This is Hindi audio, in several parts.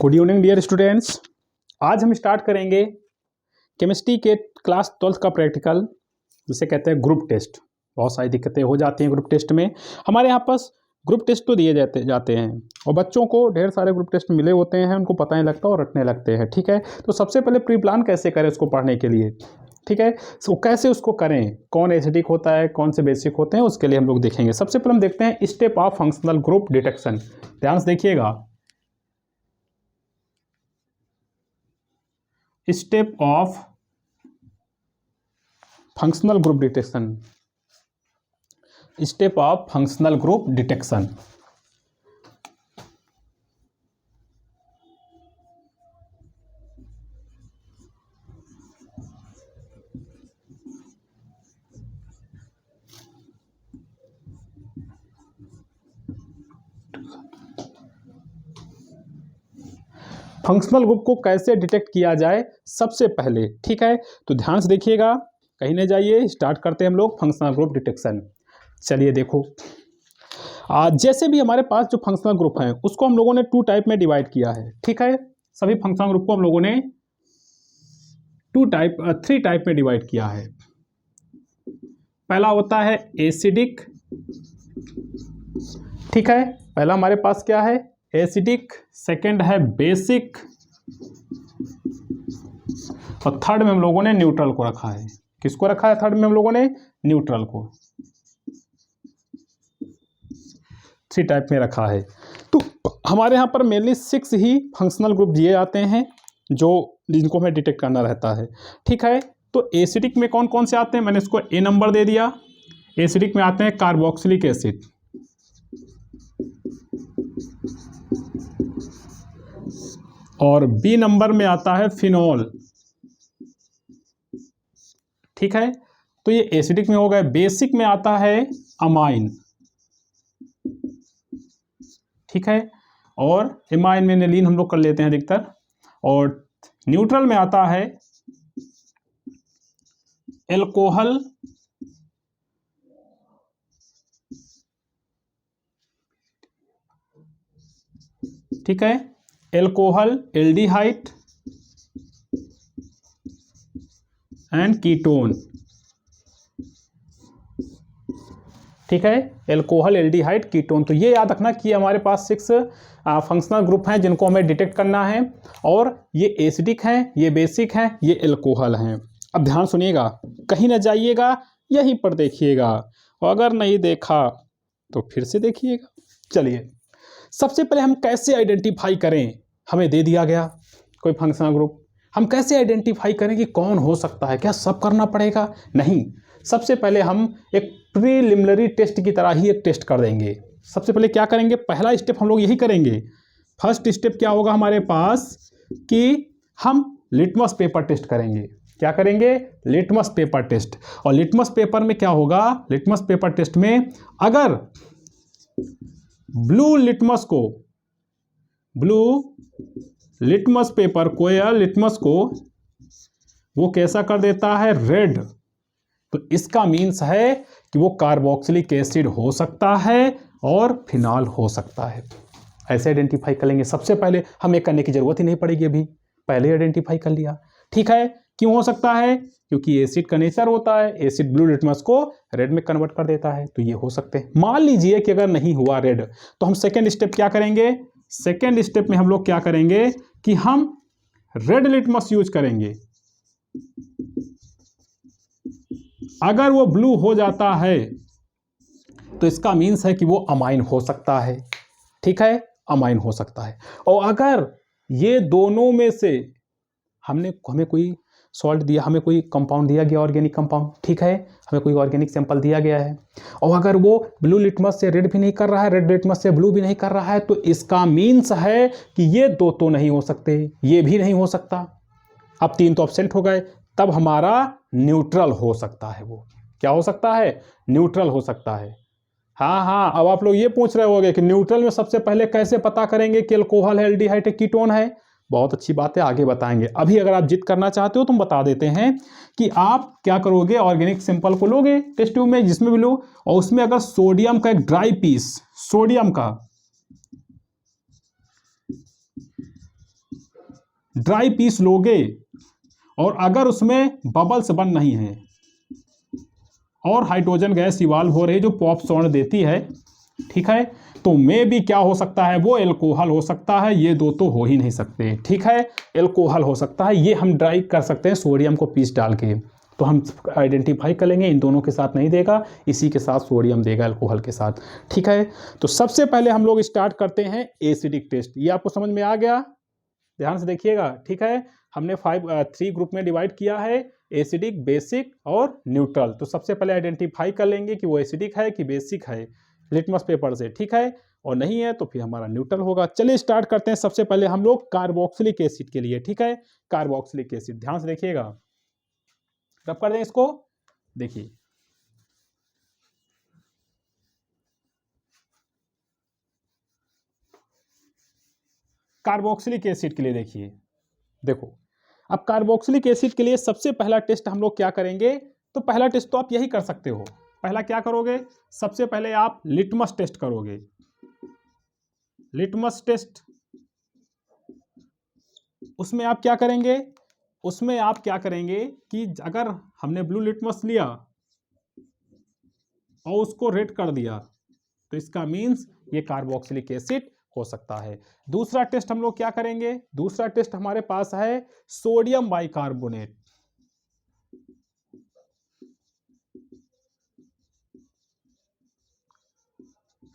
Good evening dear students. आज हम स्टार्ट करेंगे केमिस्ट्री के क्लास 12th का प्रैक्टिकल, जिसे कहते हैं ग्रुप टेस्ट। बहुत सारी दिक्कतें हो जाती हैं ग्रुप टेस्ट में। हमारे यहाँ पास ग्रुप टेस्ट तो दिए जाते हैं और बच्चों को ढेर सारे ग्रुप टेस्ट मिले होते हैं, उनको पता नहीं लगता और रटने लगते हैं। ठीक है, तो सबसे पहले प्री प्लान कैसे करें उसको पढ़ने के लिए। ठीक है, तो कैसे उसको करें, कौन एसिडिक होता है, कौन से बेसिक होते हैं, उसके लिए हम लोग देखेंगे। सबसे पहले हम देखते हैं step of functional group detection. ध्यान से देखिएगा, step of functional group detection. Step of functional group detection. Functional group को कैसे डिटेक्ट किया जाए सबसे पहले। ठीक है, तो ध्यान से देखिएगा, कहीं नहीं जाइए, स्टार्ट करते हैं हम लोग फंक्शनल ग्रुप डिटेक्शन। चलिए देखो, जैसे भी हमारे पास जो फंक्शनल ग्रुप हैं उसको हम लोगों ने 2 टाइप में डिवाइड किया है। ठीक है, सभी फंक्शनल ग्रुप को हम लोगों ने 3 टाइप में डिवाइड किया है। पहला होता है एसिडिक। ठीक है, पहला हमारे पास क्या है, एसिडिक। सेकंड है बेसिक और थर्ड में हम लोगों ने न्यूट्रल को रखा है। किसको रखा है थर्ड में हम लोगों ने? न्यूट्रल को। 3 टाइप में रखा है। तो हमारे यहाँ पर मेनली 6 ही फंक्शनल ग्रुप दिए जाते हैं जिनको हमें डिटेक्ट करना रहता है। ठीक है, तो एसिडिक में कौन कौन से आते हैं, मैंने इसको ए नंबर दे दिया। एसिडिक में आते हैं कार्बोक्सिलिक एसिड, और बी नंबर में आता है फिनॉल। ठीक है, तो ये एसिडिक में हो गए। बेसिक में आता है अमाइन। ठीक है, और एमाइन में नेलीन हम लोग कर लेते हैं अधिकतर। और न्यूट्रल में आता है एल्कोहल, ठीक है, एल्कोहल, एल्डिहाइड एंड कीटोन। ठीक है, एल्कोहल, एल्डिहाइड, कीटोन। तो ये याद रखना कि हमारे पास 6 फंक्शनल ग्रुप हैं जिनको हमें डिटेक्ट करना है, और ये एसिडिक हैं, ये बेसिक हैं, ये एल्कोहल हैं। अब ध्यान सुनिएगा, कहीं ना जाइएगा, यहीं पर देखिएगा, और अगर नहीं देखा तो फिर से देखिएगा। चलिए, सबसे पहले हम कैसे आइडेंटिफाई करें, हमें दे दिया गया कोई फंक्शनल ग्रुप, हम कैसे आइडेंटिफाई करें कि कौन हो सकता है? क्या सब करना पड़ेगा? नहीं, सबसे पहले हम एक प्रीलिमिनरी टेस्ट की तरह ही एक टेस्ट कर देंगे। सबसे पहले क्या करेंगे, पहला स्टेप हम लोग यही करेंगे। फर्स्ट स्टेप क्या होगा हमारे पास कि हम लिटमस पेपर टेस्ट करेंगे। क्या करेंगे? Litmus paper test. और लिटमस पेपर में क्या होगा, लिटमस पेपर टेस्ट में अगर ब्लू लिटमस पेपर को या लिटमस को वो कैसा कर देता है, रेड, तो इसका मीन्स है कि वो कार्बोक्सिलिक एसिड हो सकता है और फिनॉल हो सकता है। ऐसे आइडेंटिफाई कर लेंगे। सबसे पहले हमें करने की जरूरत ही नहीं पड़ेगी, अभी पहले आइडेंटिफाई कर लिया। ठीक है, क्यों हो सकता है? क्योंकि एसिड का नेचर होता है, एसिड ब्लू लिटमस को रेड में कन्वर्ट कर देता है, तो ये हो सकते हैं। मान लीजिए कि अगर नहीं हुआ रेड, तो हम सेकेंड स्टेप क्या करेंगे? सेकेंड स्टेप में हम लोग क्या करेंगे कि हम रेड लिटमस यूज करेंगे। अगर वो ब्लू हो जाता है तो इसका मीन्स है कि वो अमाइन हो सकता है। ठीक है, अमाइन हो सकता है। और अगर ये दोनों में से हमें कोई सॉल्ट दिया, हमें कोई कंपाउंड दिया गया, ऑर्गेनिक कंपाउंड, ठीक है, हमें कोई ऑर्गेनिक सैंपल दिया गया है, और अगर वो ब्लू लिटमस से रेड भी नहीं कर रहा है, रेड लिटमस से ब्लू भी नहीं कर रहा है, तो इसका मीन्स है कि ये 2 तो नहीं हो सकते, ये भी नहीं हो सकता। अब 3 तो एब्सेंट हो गए, तब हमारा न्यूट्रल हो सकता है। वो क्या हो सकता है? न्यूट्रल हो सकता है। हाँ, अब आप लोग ये पूछ रहे होंगे कि न्यूट्रल में सबसे पहले कैसे पता करेंगे कि अल्कोहल है, एल्डिहाइड है, कीटोन है। बहुत अच्छी बात है, आगे बताएंगे। अभी अगर आप जिद करना चाहते हो तो हम बता देते हैं कि आप क्या करोगे, ऑर्गेनिक सैंपल को लोगे टेस्ट ट्यूब में, जिसमें भी लो, और उसमें अगर सोडियम का एक ड्राई पीस, सोडियम का ड्राई पीस लोगे और अगर उसमें बबल्स बन नहीं है और हाइड्रोजन गैस इवाल्व हो रही है जो पॉप साउंड देती है, ठीक है, तो मे भी क्या हो सकता है, वो एल्कोहल हो सकता है। ये दो तो हो ही नहीं सकते, ठीक है, एल्कोहल हो सकता है। ये हम ड्राई कर सकते हैं सोडियम को पीस डाल के, तो हम आइडेंटिफाई कर लेंगे इन दोनों के साथ नहीं देगा, इसी के साथ सोडियम देगा एल्कोहल के साथ, ठीक है। तो सबसे पहले हम लोग स्टार्ट करते हैं एसिडिक टेस्ट। ये आपको समझ में आ गया, ध्यान से देखिएगा, ठीक है। हमने 3 ग्रुप में डिवाइड किया है, एसिडिक, बेसिक और न्यूट्रल। तो सबसे पहले आइडेंटिफाई कर लेंगे कि वो एसिडिक है कि बेसिक है लिटमस पेपर से, ठीक है, और नहीं है तो फिर हमारा न्यूट्रल होगा। चलिए स्टार्ट करते हैं सबसे पहले हम लोग कार्बोक्सिलिक एसिड के लिए, ठीक है। कार्बोक्सिलिक एसिड ध्यान से देखिएगा, रब कर दें इसको, देखिए कार्बोक्सिलिक एसिड के लिए देखिए, देखो अब कार्बोक्सिलिक एसिड के लिए सबसे पहला टेस्ट हम लोग क्या करेंगे, तो पहला टेस्ट तो आप यही कर सकते हो। पहला क्या करोगे, सबसे पहले आप लिटमस टेस्ट करोगे, लिटमस टेस्ट। उसमें आप क्या करेंगे, उसमें आप क्या करेंगे कि अगर हमने ब्लू लिटमस लिया और उसको रेड कर दिया तो इसका मीन्स ये कार्बोक्सिलिक एसिड हो सकता है। दूसरा टेस्ट हम लोग क्या करेंगे, दूसरा टेस्ट हमारे पास है sodium bicarbonate.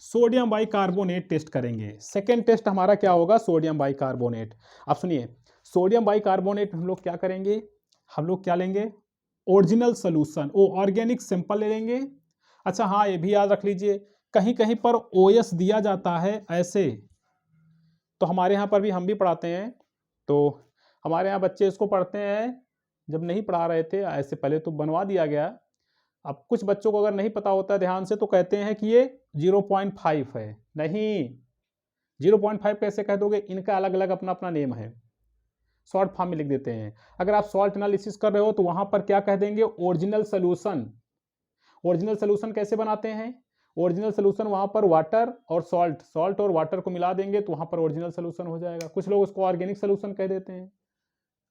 Sodium bicarbonate test करेंगे। सेकेंड टेस्ट हमारा क्या होगा, सोडियम बाइकार्बोनेट। आप सुनिए, सोडियम बाइकार्बोनेट हम लोग क्या करेंगे, हम लोग क्या लेंगे, ओरिजिनल सोल्यूशन, वो ऑर्गेनिक सैंपल ले लेंगे। अच्छा हाँ, ये भी याद रख लीजिए, कहीं कहीं पर ओएस दिया जाता है ऐसे, तो हमारे यहाँ पर भी हम भी पढ़ाते हैं, तो हमारे यहाँ बच्चे इसको पढ़ते हैं, जब नहीं पढ़ा रहे थे ऐसे पहले तो बनवा दिया गया। अब कुछ बच्चों को अगर नहीं पता होता है ध्यान से तो कहते हैं कि ये 0.5 है, नहीं 0.5 कैसे कह दोगे, इनका अलग अलग अपना अपना नेम है, शॉर्ट फॉर्म में लिख देते हैं। अगर आप सॉल्ट एनालिसिस कर रहे हो तो वहां पर क्या कह देंगे, ओरिजिनल सोल्यूशन। ओरिजिनल सोल्यूशन कैसे बनाते हैं, ओरिजिनल सोल्यूशन वहां पर वाटर और सॉल्ट, सॉल्ट और वाटर को मिला देंगे तो वहां पर ओरिजिनल सोल्यूशन हो जाएगा। कुछ लोग उसको ऑर्गेनिक सोल्यूशन कह देते हैं।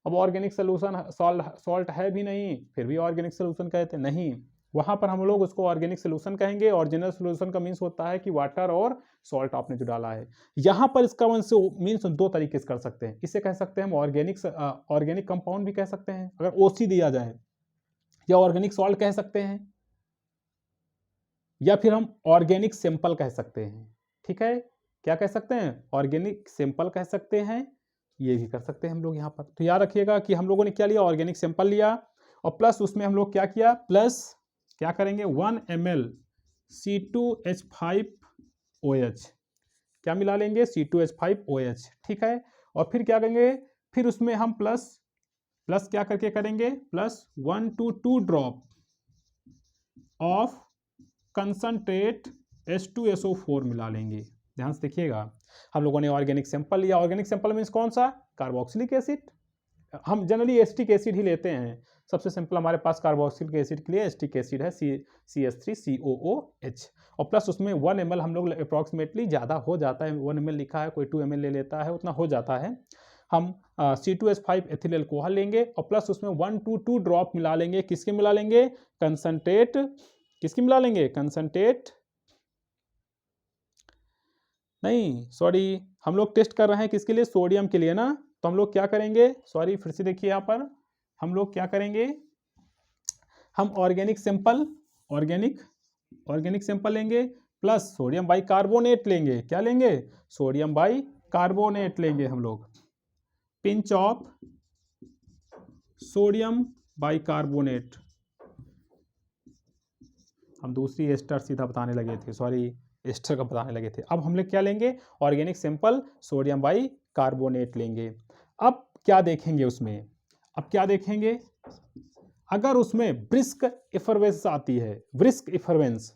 अब ऑर्गेनिक सोल्यूशन सॉल्ट है भी नहीं फिर भी ऑर्गेनिक सोल्यूशन कहते हैं, नहीं, वहां पर हम लोग उसको ऑर्गेनिक सोल्यूशन कहेंगे। ओरिजिनल सोल्यूशन का मीन्स होता है कि वाटर और सॉल्ट आपने जो डाला है। यहां पर इसका मीन्स दो तरीके से कर सकते हैं, इसे कह सकते हैं हम ऑर्गेनिक कंपाउंड भी कह सकते हैं अगर ओसी दिया जाए, या ऑर्गेनिक सॉल्ट कह सकते हैं, या फिर हम ऑर्गेनिक सैंपल कह सकते हैं, ठीक है। क्या कह सकते हैं, ऑर्गेनिक सैंपल कह सकते हैं, ये भी कर सकते हैं हम लोग यहाँ पर। तो याद रखिएगा कि हम लोगों ने क्या लिया, ऑर्गेनिक सैंपल लिया और प्लस उसमें हम लोग क्या किया, प्लस क्या करेंगे 1 ml C2H5OH, क्या मिला लेंगे, C2H5OH, ठीक है। और फिर क्या करेंगे, फिर उसमें हम प्लस क्या करके करेंगे, plus 1 to 2 drop of concentrate H2SO4 मिला लेंगे। ध्यान से देखिएगा, हम लोगों ने ऑर्गेनिक सैंपल लिया, ऑर्गेनिक सैंपल मीन्स कौन सा, कार्बोक्सिलिक एसिड। हम जनरली एसिटिक एसिड ही लेते हैं, सबसे सिंपल हमारे पास कार्बोक्सिलिक एसिड के लिए एसिटिक एसिड है CH3COOH, और प्लस उसमें 1 ml हम लोग अप्रॉक्सीमेटली, ज़्यादा हो जाता है 1 ml लिखा है, कोई 2 ml ले लेता है, उतना हो जाता है। हम C2H5 एथिल एल्कोहल लेंगे और प्लस उसमें 1 to 2 ड्रॉप मिला लेंगे, किसके मिला लेंगे, कंसंट्रेट, किसकी मिला लेंगे, कंसंट्रेट नहीं, सॉरी, हम लोग टेस्ट कर रहे हैं किसके लिए, सोडियम के लिए ना। तो हम लोग क्या करेंगे, सॉरी फिर से देखिए यहाँ पर, हम लोग क्या करेंगे, हम ऑर्गेनिक सैंपल, ऑर्गेनिक सैंपल लेंगे प्लस सोडियम बाइकार्बोनेट लेंगे, क्या लेंगे, सोडियम बाइकार्बोनेट लेंगे हम लोग, पिंच ऑफ सोडियम बाइकार्बोनेट। हम दूसरी एस्टर सीधा बताने लगे थे, सॉरी एस्टर का बताने लगे थे। अब हम लोग क्या लेंगे, ऑर्गेनिक सैंपल सोडियम बाइकार्बोनेट लेंगे। अब क्या देखेंगे उसमें, अब क्या देखेंगे, अगर उसमें ब्रिस्क इफरवेंस आती है, ब्रिस्क इफरवेंस,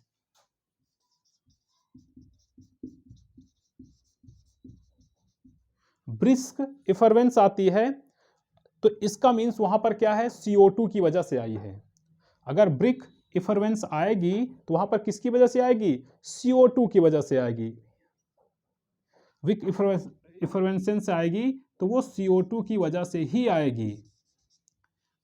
ब्रिस्क इफरवेंस आती है तो इसका मीन्स वहां पर क्या है, CO2 की वजह से आई है। अगर ब्रिक इफरवेंस आएगी तो वहां पर किसकी वजह से आएगी, CO2 की वजह से आएगी। ब्रिक इफरवेंसेंस आएगी तो वो CO2 की वजह से ही आएगी।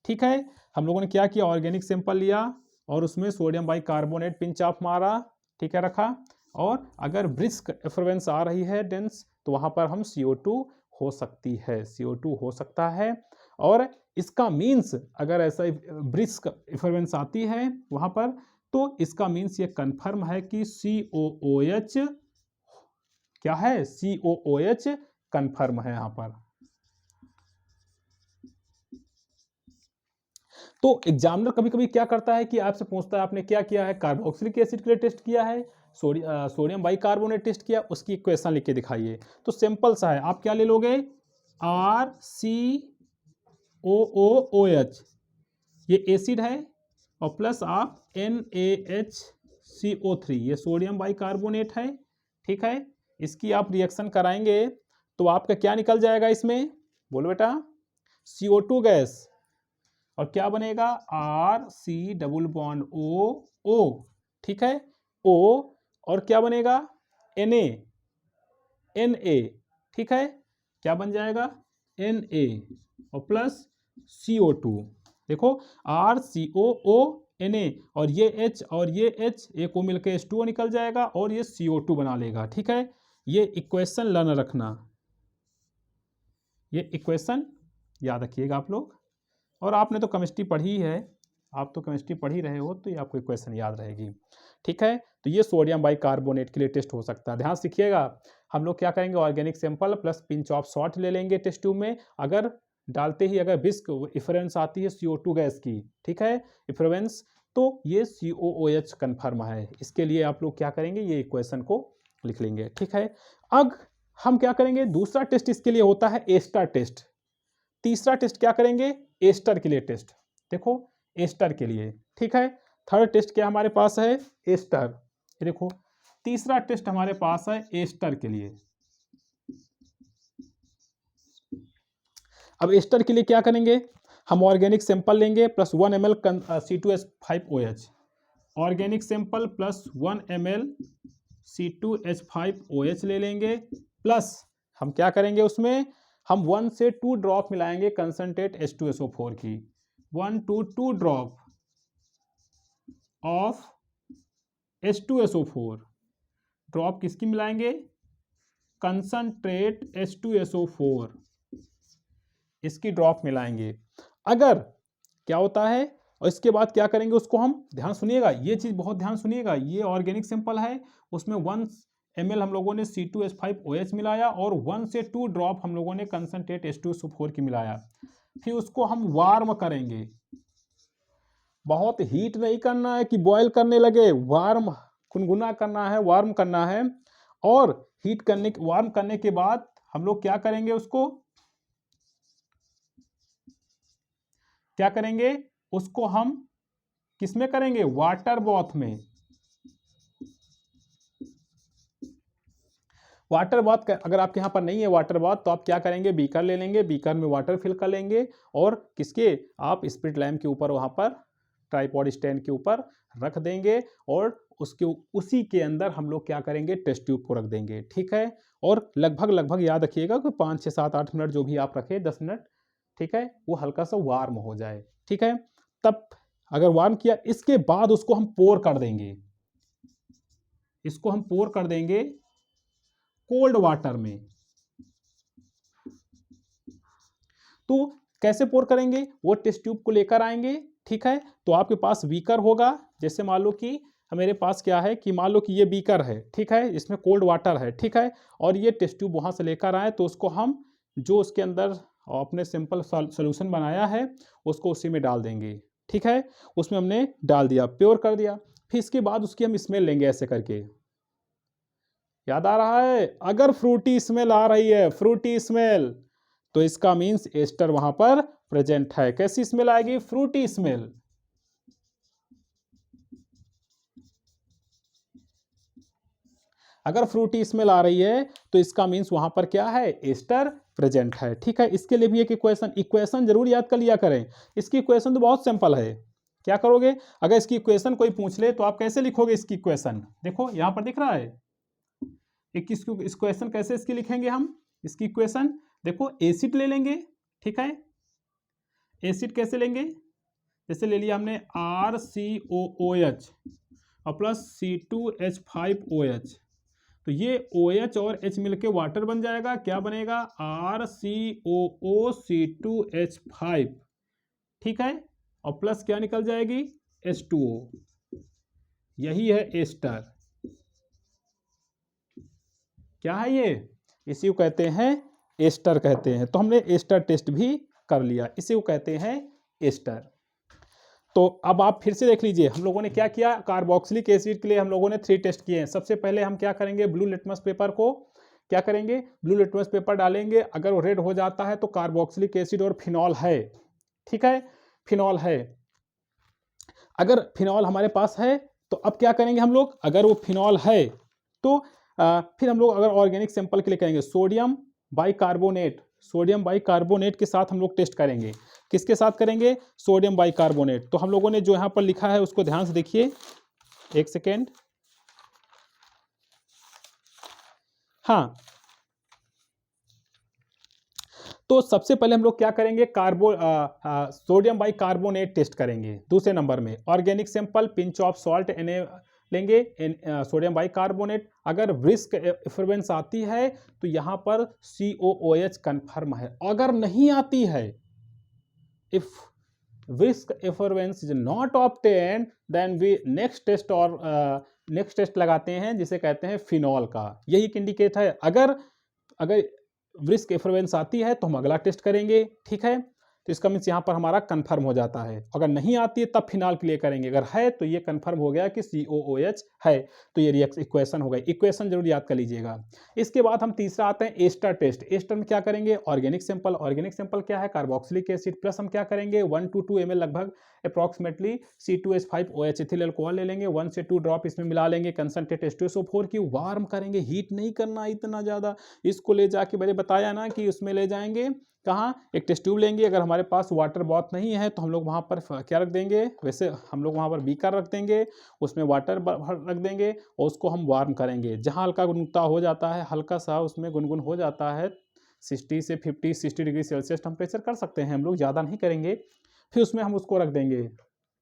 ठीक है, हम लोगों ने क्या किया, ऑर्गेनिक सैंपल लिया और उसमें सोडियम बाइकार्बोनेट पिंच ऑफ मारा, ठीक है, रखा, और अगर ब्रिस्क इफरवेंस आ रही है डेंस तो वहां पर हम CO2 हो सकती है, CO2 हो सकता है। और इसका मीन्स अगर ऐसा ब्रिस्क इफरवेंस आती है वहां पर तो इसका मीन्स ये कंफर्म है कि COOH क्या है, COOH कंफर्म है यहां पर। तो एग्जामिनर कभी कभी क्या करता है कि आपसे पूछता है आपने क्या किया है, कार्बोक्सिलिक एसिड के लिए टेस्ट किया है, सोडियम बाइकार्बोनेट टेस्ट किया, उसकी इक्वेशन लिख के दिखाइए। तो सिंपल सा है, आप क्या ले लोगे, RCOOH ये एसिड है और प्लस आप NaHCO3 ये सोडियम बाइकार्बोनेट है। ठीक है, इसकी आप रिएक्शन कराएंगे तो आपका क्या निकल जाएगा इसमें, बोलो बेटा, CO2 गैस, और क्या बनेगा, RC⋯OO, ठीक है, O, और क्या बनेगा, Na, ठीक है, क्या बन जाएगा, Na और प्लस CO2। देखो RCOO Na और ये H और ये H एक को मिलकर H2O निकल जाएगा और ये CO2 बना लेगा। ठीक है, ये इक्वेशन लर्न रखना, ये इक्वेशन याद रखिएगा आप लोग। और आपने तो केमिस्ट्री पढ़ी है, आप तो केमिस्ट्री पढ़ ही रहे हो तो ये आपको इक्वेशन याद रहेगी। ठीक है, तो ये सोडियम बाइकार्बोनेट के लिए टेस्ट हो सकता है। ध्यान सीखिएगा, हम लोग क्या करेंगे, organic sample plus pinch of salt ले लेंगे टेस्ट ट्यूब में। अगर डालते ही अगर ब्रिस्क इफरेंस आती है CO2 गैस की, ठीक है, इफरेंस, तो ये COOH कन्फर्म है। इसके लिए आप लोग क्या करेंगे, ये इक्वेशन को लिख लेंगे। ठीक है, अब हम क्या करेंगे, दूसरा टेस्ट इसके लिए होता है एस्टर टेस्ट। तीसरा टेस्ट क्या करेंगे, एस्टर के लिए टेस्ट। देखो एस्टर के लिए, ठीक है, थर्ड टेस्ट क्या हमारे पास है, एस्टर। ये देखो तीसरा टेस्ट हमारे पास है एस्टर के लिए। अब एस्टर के लिए क्या करेंगे, हम ऑर्गेनिक सैंपल लेंगे plus 1 ml C2H5OH, organic sample plus 1 ml C2H5OH ले लेंगे, प्लस हम क्या करेंगे उसमें, हम 1 से 2 ड्रॉप मिलाएंगे कंसंट्रेट H2SO4 की, 1 to 2 drop of H2SO4, drop किसकी मिलाएंगे, कंसंट्रेट H2SO4, इसकी ड्रॉप मिलाएंगे। अगर क्या होता है, और इसके बाद क्या करेंगे उसको हम, ध्यान सुनिएगा, ये चीज बहुत ध्यान सुनिएगा, ये ऑर्गेनिक सैंपल है, उसमें 1 ml हम लोगों ने C2H5OH मिलाया और 1 से 2 ड्रॉप हम लोगों ने कंसंट्रेट H2SO4 की मिलाया। फिर उसको हम वार्म करेंगे, बहुत हीट नहीं करना है कि बॉयल करने लगे, वार्म गुनगुना करना है, वार्म करना है। और हीट करने, वार्म करने के बाद हम लोग क्या करेंगे, उसको क्या करेंगे, उसको हम किसमें करेंगे, वाटर बाथ में। वाटर बाथ अगर आपके यहाँ पर नहीं है वाटर बाथ तो आप क्या करेंगे, बीकर ले लेंगे, बीकर में वाटर फिल कर लेंगे और किसके, आप स्पिरिट लैम्प के ऊपर, वहाँ पर ट्राइपॉड स्टैंड के ऊपर रख देंगे और उसके उसी के अंदर हम लोग क्या करेंगे, टेस्ट ट्यूब को रख देंगे। ठीक है, और लगभग याद रखिएगा कि 5 6 7 8 मिनट जो भी आप रखें, 10 मिनट, ठीक है, वो हल्का सा वार्म हो जाए। ठीक है, तब अगर वार्म किया, इसके बाद उसको हम पोर कर देंगे, इसको हम पोर कर देंगे कोल्ड वाटर में। तो कैसे पोर करेंगे, वो टेस्ट ट्यूब को लेकर आएंगे। ठीक है, तो आपके पास बीकर होगा, जैसे मान लो कि मेरे पास क्या है कि मान लो कि ये बीकर है, ठीक है, इसमें कोल्ड वाटर है, ठीक है, और ये टेस्ट ट्यूब वहां से लेकर आए, तो उसको हम जो उसके अंदर अपने सिंपल सोल्यूशन बनाया है उसको उसी में डाल देंगे। ठीक है, उसमें हमने डाल दिया, प्योर कर दिया, फिर इसके बाद उसकी हम स्मेल लेंगे ऐसे करके। याद आ रहा है, अगर फ्रूटी स्मेल आ रही है, फ्रूटी स्मेल, तो इसका मीन्स एस्टर वहां पर प्रेजेंट है। कैसी स्मेल आएगी, फ्रूटी स्मेल। अगर फ्रूटी स्मेल आ रही है तो इसका मीन्स वहां पर क्या है, एस्टर प्रेजेंट है। ठीक है, इसके लिए भी एक इक्वेशन जरूर याद कर लिया करें। इसकी इक्वेशन तो बहुत सिंपल है, क्या करोगे, अगर इसकी इक्वेशन कोई पूछ ले तो आप कैसे लिखोगे इसकी इक्वेशन, देखो यहां पर दिख रहा है, इक्वेशन कैसे इसकी लिखेंगे हम, इसकी इक्वेशन देखो, एसिड ले लेंगे, ठीक है। एसिड कैसे लेंगे, जैसे ले लिया हमने RCOOH और प्लस C2H5OH, तो ये OH और H मिलके वाटर बन जाएगा, क्या बनेगा RCOOC2H5, ठीक है, और प्लस क्या निकल जाएगी H2O, यही है एस्टर। क्या है ये, इसी को कहते हैं एस्टर कहते हैं। तो हमने एस्टर टेस्ट भी कर लिया, इसी को कहते हैं एस्टर। तो अब आप फिर से देख लीजिए हम लोगों ने क्या किया, कार्बोक्सिलिक एसिड के लिए हम लोगों ने 3 टेस्ट किए हैं। सबसे पहले हम क्या करेंगे, ब्लू लिटमस पेपर को क्या करेंगे, ब्लू लिटमस पेपर डालेंगे, अगर वो रेड हो जाता है तो कार्बोक्सिलिक एसिड और फिनॉल है, ठीक है, फिनॉल है। अगर फिनॉल हमारे पास है तो अब क्या करेंगे हम लोग, अगर वो फिनॉल है तो फिर हम लोग अगर ऑर्गेनिक सैंपल के लिए करेंगे सोडियम बाइकार्बोनेट, सोडियम बाइकार्बोनेट के साथ हम लोग टेस्ट करेंगे। किसके साथ करेंगे, सोडियम बाइकार्बोनेट। तो हम लोगों ने जो यहाँ पर लिखा है उसको ध्यान से देखिए, एक सेकेंड, हाँ। तो सबसे पहले हम लोग क्या करेंगे, सोडियम बाइकार्बोनेट टेस्ट करेंगे। दूसरे नंबर में organic sample, pinch of salt लेंगे, सोडियम बाइकार्बोनेट। अगर ब्रिस्क एफर्वेंस आती है तो यहाँ पर COOH कन्फर्म है। अगर नहीं आती है, if brisk effervescence is not obtained, then we next test लगाते हैं जिसे कहते हैं फिनॉल का। यही इंडिकेट है, अगर ब्रिस्क एफर्वेंस आती है तो हम अगला टेस्ट करेंगे, ठीक है। तो इसका मीन्स यहाँ पर हमारा कंफर्म हो जाता है। अगर नहीं आती है तब फिनाल के लिए करेंगे, अगर है तो ये कंफर्म हो गया कि COOH है, तो ये इक्वेशन हो गई। इक्वेशन जरूर याद कर लीजिएगा। इसके बाद हम तीसरा आते हैं एस्टर टेस्ट। एस्टर में क्या करेंगे, ऑर्गेनिक सैंपल। ऑर्गेनिक सैंपल क्या है, कार्बोक्सिलिक एसिड, प्लस हम क्या करेंगे 1 to 2 ml लगभग अप्रॉक्सीमेटली C2H5OH एथिल अल्कोहल ले लेंगे, 1 से 2 ड्रॉप इसमें मिला लेंगे, कंसंट्रेट H2SO4 की, वार्म करेंगे, हीट नहीं करना इतना ज़्यादा। इसको ले जाके मैंने बताया ना कि उसमें ले जाएंगे कहाँ, एक टेस्ट ट्यूब लेंगे। अगर हमारे पास वाटर बॉथ नहीं है तो हम लोग वहाँ पर क्या रख देंगे, वैसे हम लोग वहाँ पर बीकर रख देंगे, उसमें वाटर रख देंगे और उसको हम वार्म करेंगे। जहाँ हल्का गुनगुना हो जाता है, हल्का सा उसमें गुनगुन हो जाता है, 60 से 50-60 डिग्री सेल्सियस टेम्परेचर कर सकते हैं हम लोग, ज़्यादा नहीं करेंगे। फिर उसमें हम उसको रख देंगे,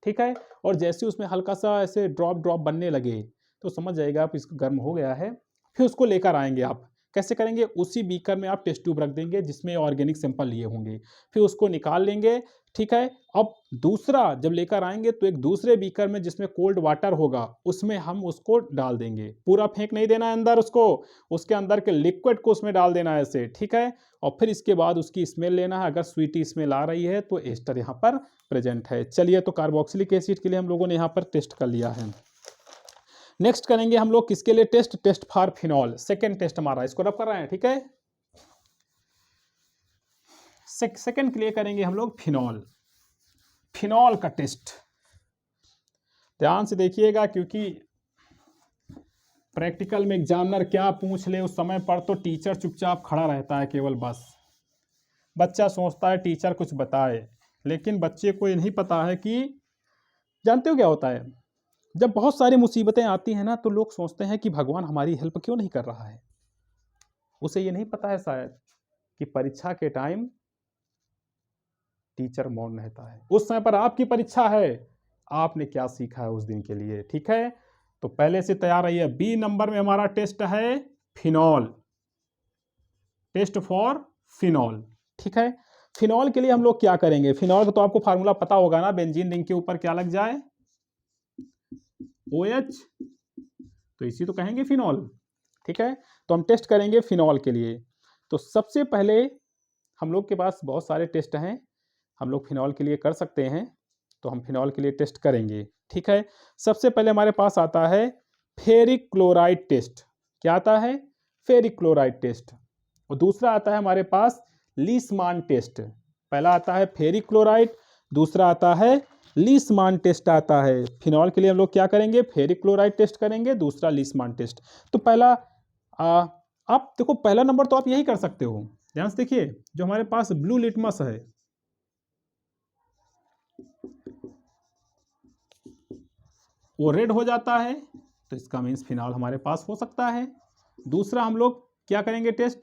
ठीक है। और जैसे उसमें हल्का सा ऐसे ड्रॉप बनने लगे तो समझ जाएगा आप इसको गर्म हो गया है। फिर उसको लेकर आएंगे आप, कैसे करेंगे, उसी बीकर में आप टेस्ट ट्यूब रख देंगे जिसमें ऑर्गेनिक सैंपल लिए होंगे, फिर उसको निकाल लेंगे, ठीक है। अब दूसरा जब लेकर आएंगे तो एक दूसरे बीकर में जिसमें कोल्ड वाटर होगा उसमें हम उसको डाल देंगे। पूरा फेंक नहीं देना है अंदर उसको, उसके अंदर के लिक्विड को उसमें डाल देना है ऐसे, ठीक है। और फिर इसके बाद उसकी स्मेल लेना है, अगर स्वीटी स्मेल आ रही है तो एस्टर यहाँ पर प्रेजेंट है। चलिए, तो कार्बोक्सिलिक एसिड के लिए हम लोगों ने यहाँ पर टेस्ट कर लिया है। नेक्स्ट करेंगे हम लोग किसके लिए test for phenol. Second test हमारा, इसको रब कर रहे हैं, ठीक है। सेकेंड के लिए करेंगे हम लोग फिनॉल का टेस्ट। ध्यान से देखिएगा, क्योंकि प्रैक्टिकल में एग्जामिनर क्या पूछ ले उस समय पर तो टीचर चुपचाप खड़ा रहता है केवल, बस बच्चा सोचता है टीचर कुछ बताए, लेकिन बच्चे को ये नहीं पता है कि, जानते हो क्या होता है, जब बहुत सारी मुसीबतें आती हैं ना तो लोग सोचते हैं कि भगवान हमारी हेल्प क्यों नहीं कर रहा है। उसे ये नहीं पता है शायद कि परीक्षा के टाइम टीचर मौन रहता है। उस समय पर आपकी परीक्षा है, आपने क्या सीखा है उस दिन के लिए, ठीक है। तो पहले से तैयार रहिए। बी नंबर में हमारा टेस्ट है फिनॉल, टेस्ट फॉर फिनॉल, ठीक है। फिनॉल के लिए हम लोग क्या करेंगे, फिनॉल का तो आपको फार्मूला पता होगा ना, बेंजीन रिंग के ऊपर क्या लग जाए, OH, तो इसी तो कहेंगे फिनॉल, ठीक है। तो हम टेस्ट करेंगे फिनॉल के लिए। तो सबसे पहले हम लोग के पास बहुत सारे टेस्ट हैं, हम लोग फिनॉल के लिए कर सकते हैं, तो हम फिनॉल के लिए टेस्ट करेंगे, ठीक है। सबसे पहले हमारे पास आता है फेरिक क्लोराइड टेस्ट। क्या आता है, फेरिक क्लोराइड टेस्ट। और दूसरा आता है हमारे पास लीसमान टेस्ट। पहला आता है फेरिक क्लोराइड, दूसरा आता है लीसमान टेस्ट आता है। फिनॉल के लिए हम लोग क्या करेंगे, फेरिक क्लोराइड टेस्ट करेंगे, दूसरा लीसमान टेस्ट। तो पहला आप देखो, पहला नंबर तो आप यही कर सकते हो। ध्यान से देखिए, जो हमारे पास ब्लू लिटमस है, वो रेड हो जाता है तो इसका मीन्स फिनॉल हमारे पास हो सकता है। दूसरा हम लोग क्या करेंगे टेस्ट,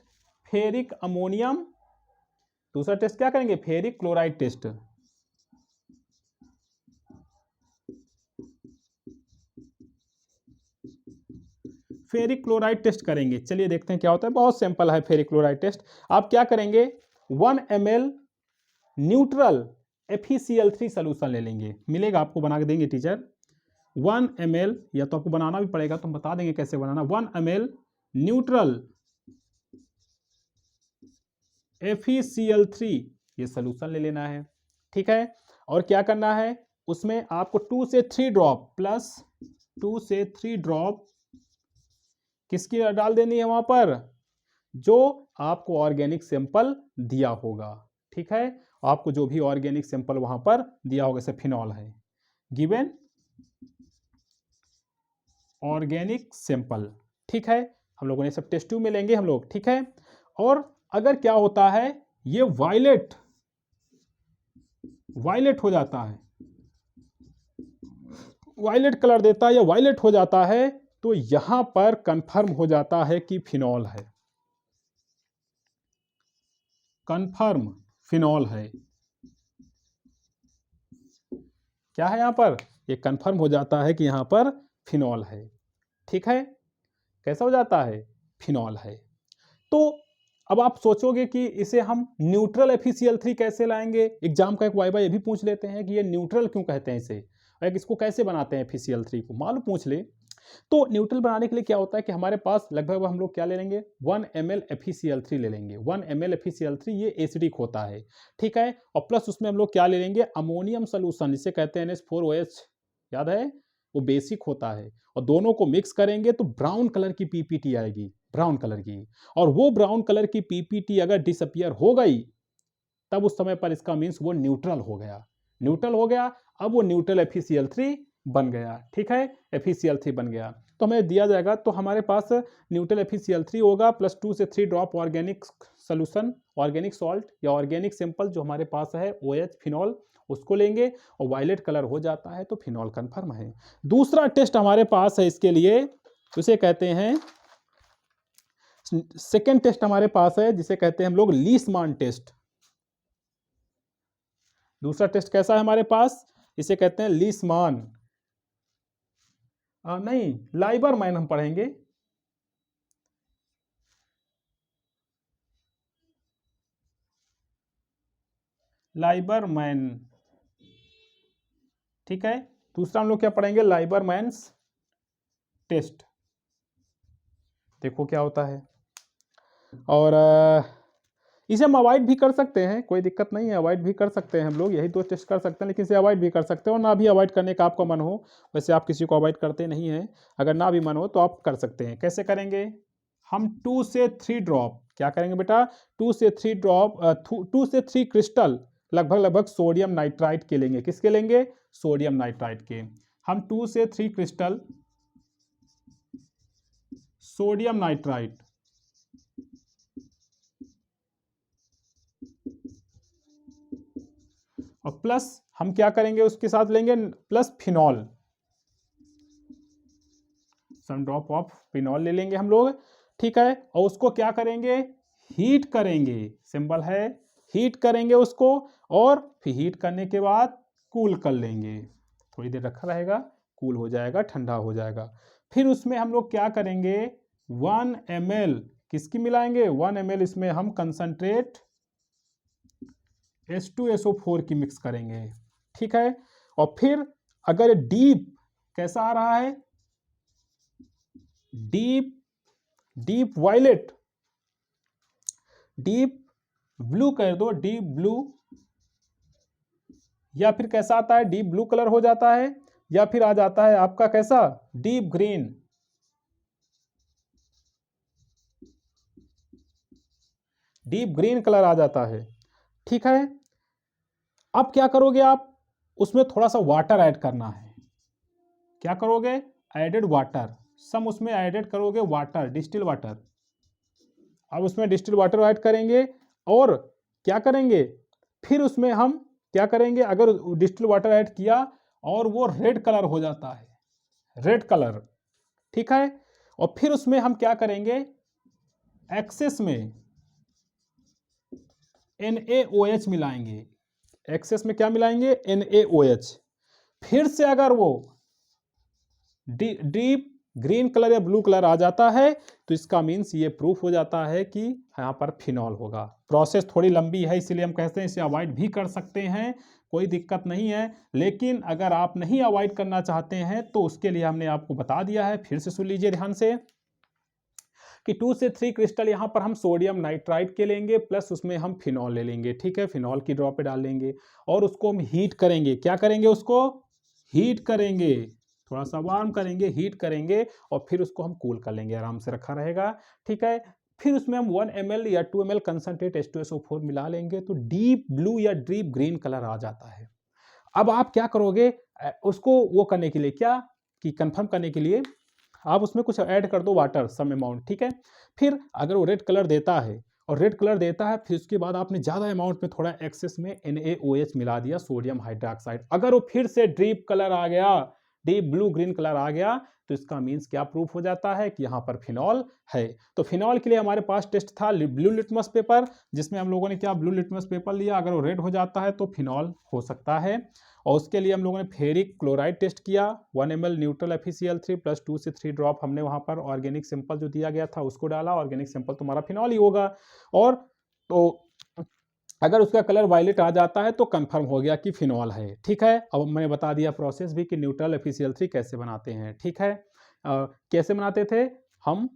फेरिक अमोनियम, दूसरा टेस्ट क्या करेंगे, ferric chloride test. Ferric chloride test करेंगे। चलिए देखते हैं क्या होता है, बहुत सिंपल है फेरिक क्लोराइड टेस्ट। आप क्या करेंगे, 1 ml न्यूट्रल FeCl3 सोल्यूशन ले लेंगे, मिलेगा आपको, बना के देंगे टीचर। 1 ml, या तो आपको बनाना भी पड़ेगा तो हम बता देंगे कैसे बनाना। 1 ml न्यूट्रल FeCl3 ये सोल्यूशन ले लेना है, ठीक है। और क्या करना है, उसमें आपको 2 से 3 ड्रॉप प्लस 2 से 3 ड्रॉप किसकी डाल देनी है वहां पर, जो आपको ऑर्गेनिक सैंपल दिया होगा, ठीक है। आपको जो भी ऑर्गेनिक सैंपल वहां पर दिया होगा, जैसे फिनॉल है, गिवन ऑर्गेनिक सैंपल, ठीक है। हम लोगों ने सब टेस्ट ट्यूब में लेंगे हम लोग, ठीक है। और अगर क्या होता है, ये वायलेट हो जाता है, वायलेट कलर देता है या वायलेट हो जाता है, तो यहां पर कंफर्म हो जाता है कि फिनॉल है, कंफर्म फिनॉल है। क्या है यहां पर, ये कंफर्म हो जाता है कि यहां पर फिनॉल है, ठीक है। कैसा हो जाता है, फिनॉल है। तो अब आप सोचोगे कि इसे हम न्यूट्रल FeCl3 कैसे लाएंगे, एग्जाम का एक वाइवा ये भी पूछ लेते हैं कि ये न्यूट्रल क्यों कहते हैं इसे, और इसको कैसे बनाते हैं FeCl3 को, मालूम पूछ ले। तो न्यूट्रल बनाने के लिए क्या होता है कि हमारे पास लगभग हम लोग क्या ले लेंगे, 1 ml FeCl3 ले लेंगे। 1 ml FeCl3 ये एसिडिक होता है, ठीक है। और प्लस उसमें हम लोग क्या ले लेंगे, अमोनियम सोल्यूशन, जिसे कहते हैं NH4OH, याद है, वो बेसिक होता है। और दोनों को मिक्स करेंगे तो ब्राउन कलर की PPT आएगी, ब्राउन कलर की। और वो ब्राउन कलर की PPT अगर डिसअपियर हो गई, तब उस समय पर इसका मीन्स वो न्यूट्रल हो गया, न्यूट्रल हो गया। अब वो न्यूट्रल FeCl3 बन गया, ठीक है, FeCl3 बन गया। तो हमें दिया जाएगा, तो हमारे पास न्यूट्रल FeCl3 होगा प्लस 2 से 3 drop organic solution, organic salt या ऑर्गेनिक सिंपल जो हमारे पास है OH फिनॉल, उसको लेंगे और वायलेट कलर हो जाता है तो फिनॉल कंफर्म है। दूसरा टेस्ट हमारे पास है इसके लिए, उसे कहते हैं, सेकेंड टेस्ट हमारे पास है जिसे कहते हैं हम लोग लीसमान टेस्ट। दूसरा टेस्ट कैसा है हमारे पास, इसे कहते हैं लीसमान, नहीं लाइबरमैन हम पढ़ेंगे, लाइबरमैन, ठीक है। दूसरा हम लोग क्या पढ़ेंगे, लाइबरमैन्स टेस्ट, देखो क्या होता है। और इसे हम अवॉइड भी कर सकते हैं, कोई दिक्कत नहीं है, अवॉइड भी कर सकते हैं हम लोग, यही 2 टेस्ट कर सकते हैं, लेकिन इसे अवॉइड भी कर सकते हैं। और ना भी अवॉइड करने का आपका मन हो, वैसे आप किसी को अवॉइड करते नहीं हैं, अगर ना भी मन हो तो आप कर सकते हैं। कैसे करेंगे, हम 2 से 3 ड्रॉप क्या करेंगे बेटा, 2 से 3 ड्रॉप 2 से 3 क्रिस्टल लगभग सोडियम नाइट्राइट के लेंगे, किसके लेंगे, सोडियम नाइट्राइट के। हम 2 से 3 क्रिस्टल सोडियम नाइट्राइट, और प्लस हम क्या करेंगे उसके साथ लेंगे, plus phenol, some drop of phenol ले लेंगे हम लोग, ठीक है। और उसको क्या करेंगे, हीट करेंगे, सिंबल है, हीट करेंगे उसको, और फिर हीट करने के बाद कूल कर लेंगे, थोड़ी देर रखा रहेगा, कूल हो जाएगा, ठंडा हो जाएगा। फिर उसमें हम लोग क्या करेंगे, 1 ml किसकी मिलाएंगे, 1 ml इसमें हम कंसंट्रेट H2SO4 की मिक्स करेंगे, ठीक है। और फिर अगर डीप कैसा आ रहा है, डीप वायलेट, डीप ब्लू कर दो, डीप ब्लू, या फिर कैसा आता है, डीप ब्लू कलर हो जाता है, या फिर आ जाता है आपका कैसा, deep green, deep green colour आ जाता है, ठीक है। अब क्या करोगे आप, उसमें थोड़ा सा वाटर ऐड करना है, क्या करोगे, एडेड वाटर, सम उसमें एडेड करोगे वाटर, डिस्टिल वाटर। अब उसमें डिस्टिल वाटर ऐड करेंगे, और क्या करेंगे, फिर उसमें हम क्या करेंगे, अगर डिस्टिल वाटर ऐड किया और वो रेड कलर हो जाता है, रेड कलर, ठीक है। और फिर उसमें हम क्या करेंगे, एक्सेस में NaOH मिलाएंगे, एक्सेस में क्या मिलाएंगे, NaOH। फिर से अगर वो डीप ग्रीन कलर या ब्लू कलर आ जाता है तो इसका मीन्स ये प्रूफ हो जाता है कि यहाँ पर फिनॉल होगा। प्रोसेस थोड़ी लंबी है इसलिए हम कहते हैं इसे अवॉइड भी कर सकते हैं, कोई दिक्कत नहीं है। लेकिन अगर आप नहीं अवॉइड करना चाहते हैं तो उसके लिए हमने आपको बता दिया है, फिर से सुन लीजिए ध्यान से कि 2 से 3 क्रिस्टल यहाँ पर हम सोडियम नाइट्राइड के लेंगे, प्लस उसमें हम फिनॉल ले लेंगे। ठीक है, फिनॉल की ड्रॉप पे डाल लेंगे और उसको हम हीट करेंगे। क्या करेंगे, उसको हीट करेंगे, थोड़ा सा वार्म करेंगे, हीट करेंगे और फिर उसको हम कूल कर लेंगे, आराम से रखा रहेगा। ठीक है, फिर उसमें हम 1 ml या 2 ml कंसनट्रेट H2SO4 मिला लेंगे तो डीप ब्लू या डीप ग्रीन कलर आ जाता है। अब आप क्या करोगे, उसको वो करने के लिए, क्या कि कंफर्म करने के लिए आप उसमें कुछ ऐड कर दो, वाटर सम अमाउंट। ठीक है, फिर अगर वो रेड कलर देता है और रेड कलर देता है, फिर उसके बाद आपने ज़्यादा अमाउंट में थोड़ा एक्सेस में NaOH मिला दिया, सोडियम हाइड्रोक्साइड। अगर वो फिर से डीप कलर आ गया, डीप ब्लू ग्रीन कलर आ गया, तो इसका मीन्स क्या प्रूफ हो जाता है कि यहाँ पर फिनॉल है। तो फिनॉल के लिए हमारे पास टेस्ट था ब्लू लिटमस पेपर, जिसमें हम लोगों ने क्या ब्लू लिटमस पेपर लिया, अगर वो रेड हो जाता है तो फिनॉल हो सकता है। और उसके लिए हम लोगों ने फेरिक क्लोराइड टेस्ट किया, 1 ml न्यूट्रल FeCl3 प्लस 2 से 3 ड्रॉप हमने वहाँ पर ऑर्गेनिक सैंपल जो दिया गया था उसको डाला, ऑर्गेनिक सैंपल तुम्हारा फिनॉल ही होगा। और तो अगर उसका कलर वायलेट आ जाता है तो कंफर्म हो गया कि फिनॉल है। ठीक है, अब मैंने बता दिया प्रोसेस भी कि न्यूट्रल FeCl3 कैसे बनाते हैं। ठीक है, कैसे बनाते थे, हम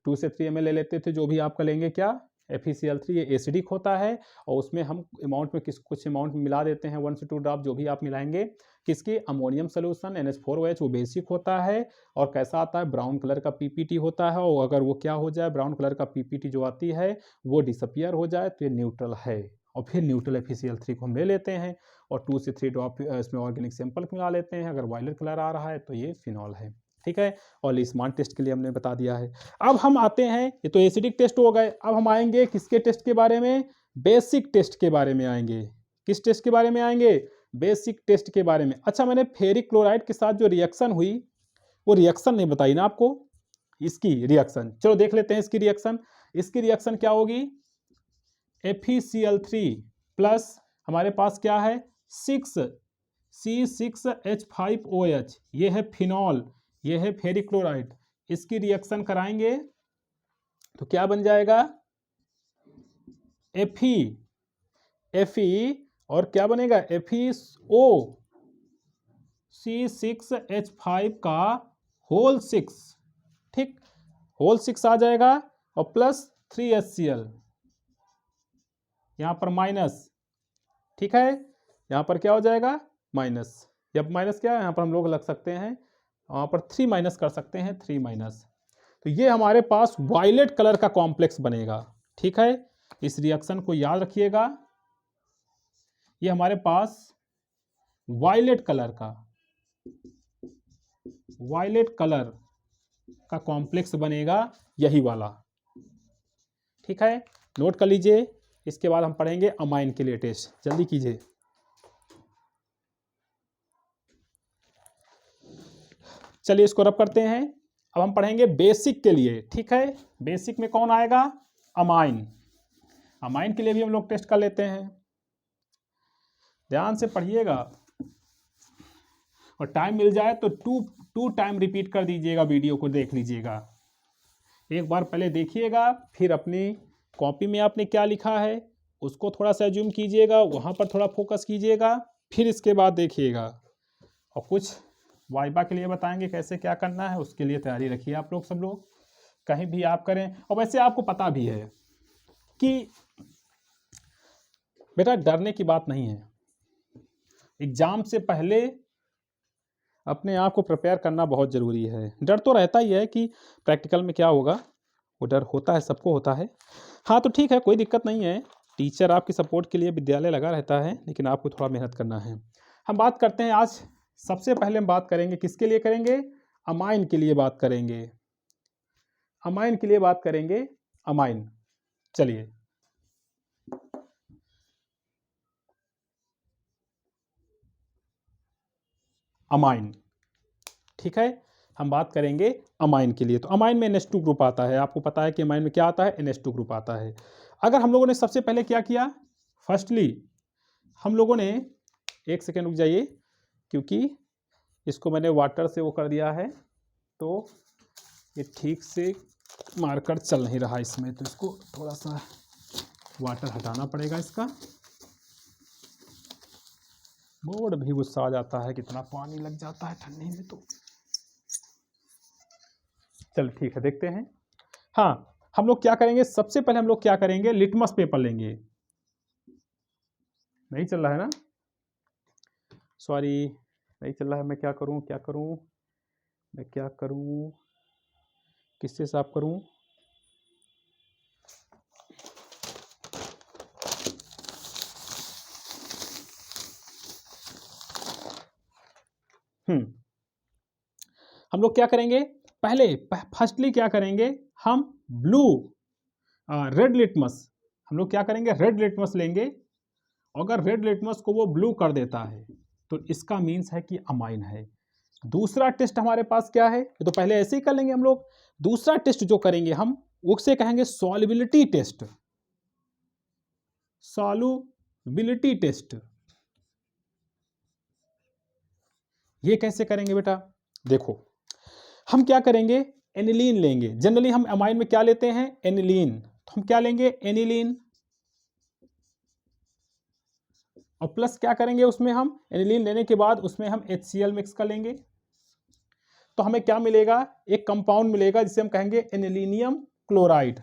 2 से 3 ml ले लेते थे, जो भी आपका लेंगे, क्या FeCl3 ये एसिडिक होता है और उसमें हम अमाउंट में कुछ अमाउंट मिला देते हैं, 1 से 2 ड्रॉप जो भी आप मिलाएंगे, किसकी, अमोनियम सोल्यूशन NH4OH, वो बेसिक होता है और कैसा आता है, ब्राउन कलर का PPT होता है। और अगर वो क्या हो जाए, ब्राउन कलर का PPT जो आती है वो डिसअपियर हो जाए तो ये न्यूट्रल है। और फिर न्यूट्रल FeCl3 को हम ले लेते हैं और 2 से 3 ड्रॉप इसमें ऑर्गेनिक सैंपल मिला लेते हैं। अगर वायलेट कलर आ रहा है तो ये फिनॉल है। ठीक है, और लीस्मान टेस्ट के लिए हमने बता दिया है। अब हम आते हैं, ये तो एसिडिक टेस्ट हो गए, अब हम आएंगे किसके टेस्ट के बारे में, बेसिक टेस्ट के बारे में आएंगे। किस टेस्ट के बारे में आएंगे, बेसिक टेस्ट के बारे में। अच्छा, मैंने फेरिक क्लोराइड के साथ जो रिएक्शन हुई वो रिएक्शन नहीं बताई ना आपको, इसकी रिएक्शन, चलो देख लेते हैं इसकी रिएक्शन। इसकी रिएक्शन क्या होगी, FeCl3 प्लस हमारे पास क्या है 6C6H5OH, ये है फिनॉल, ये है फेरिक क्लोराइड। इसकी रिएक्शन कराएंगे तो क्या बन जाएगा, Fe और क्या बनेगा, FeOC6H5 का होल 6, ठीक, होल 6 आ जाएगा और प्लस 3HCl, यहाँ पर माइनस। ठीक है, यहाँ पर क्या हो जाएगा, माइनस, जब माइनस क्या है, यहाँ पर हम लोग लग सकते हैं, वहाँ पर 3 माइनस कर सकते हैं, 3 माइनस। तो ये हमारे पास वायलेट कलर का कॉम्प्लेक्स बनेगा। ठीक है, इस रिएक्शन को याद रखिएगा, ये हमारे पास वायलेट कलर का कॉम्प्लेक्स बनेगा, यही वाला। ठीक है, नोट कर लीजिए। इसके बाद हम पढ़ेंगे अमाइन के लिए टेस्ट, जल्दी कीजिए। चलिए इसको रब करते हैं। अब हम पढ़ेंगे बेसिक के लिए। ठीक है, बेसिक में कौन आएगा, अमाइन। अमाइन के लिए भी हम लोग टेस्ट कर लेते हैं, ध्यान से पढ़िएगा और टाइम मिल जाए तो टू टाइम रिपीट कर दीजिएगा, वीडियो को देख लीजिएगा। एक बार पहले देखिएगा, फिर अपनी कॉपी में आपने क्या लिखा है उसको थोड़ा सा जूम कीजिएगा, वहाँ पर थोड़ा फोकस कीजिएगा, फिर इसके बाद देखिएगा। और कुछ वाइबा के लिए बताएंगे कैसे क्या करना है, उसके लिए तैयारी रखिए आप लोग, सब लोग कहीं भी आप करें। और वैसे आपको पता भी है कि बेटा डरने की बात नहीं है, एग्जाम से पहले अपने आप को प्रिपेयर करना बहुत ज़रूरी है। डर तो रहता ही है कि प्रैक्टिकल में क्या होगा, वो डर होता है, सबको होता है। हाँ तो ठीक है, कोई दिक्कत नहीं है, टीचर आपकी सपोर्ट के लिए विद्यालय लगा रहता है, लेकिन आपको थोड़ा मेहनत करना है। हम बात करते हैं आज, सबसे पहले हम बात करेंगे किसके लिए करेंगे, अमाइन के लिए बात करेंगे, अमाइन के लिए बात करेंगे, अमाइन। चलिए अमाइन, ठीक है, हम बात करेंगे अमाइन के लिए। तो अमाइन में NH2 ग्रुप आता है, आपको पता है कि अमाइन में क्या आता है, NH2 ग्रुप आता है। अगर हम लोगों ने सबसे पहले क्या किया, फर्स्टली हम लोगों ने, एक सेकेंड रुक जाइए, क्योंकि इसको मैंने वाटर से वो कर दिया है तो ये ठीक से मार्कर चल नहीं रहा इसमें, तो इसको थोड़ा सा वाटर हटाना पड़ेगा इसका। बोर्ड भी गुस्सा आ जाता है, कितना पानी लग जाता है ठंडी में। तो चल ठीक है, देखते हैं। हाँ, हम लोग क्या करेंगे, सबसे पहले हम लोग क्या करेंगे, लिटमस पेपर लेंगे। नहीं चल रहा है ना, सॉरी नहीं चल रहा है। मैं क्या करूं, क्या करूं, मैं क्या करूं, किससे साफ करूं? हम लोग क्या करेंगे, पहले फर्स्टली क्या करेंगे, हम ब्लू रेड लिटमस, हम लोग क्या करेंगे, रेड लिटमस लेंगे। अगर रेड लिटमस को वो ब्लू कर देता है तो इसका मीन्स है कि अमाइन है। दूसरा टेस्ट हमारे पास क्या है, तो पहले ऐसे ही कर लेंगे हम लोग। दूसरा टेस्ट जो करेंगे हम, उससे कहेंगे सॉल्युबिलिटी टेस्ट। सॉल्युबिलिटी टेस्ट ये कैसे करेंगे बेटा, देखो हम क्या करेंगे, एनिलीन लेंगे। जनरली हम अमाइन में क्या लेते हैं, एनिलीन। तो हम क्या लेंगे, एनिलीन, और प्लस क्या करेंगे उसमें, हम एनिलीन लेने के बाद उसमें हम HCl मिक्स कर लेंगे। तो हमें क्या मिलेगा, एक कंपाउंड मिलेगा जिसे हम कहेंगे एनिलीनियम क्लोराइड।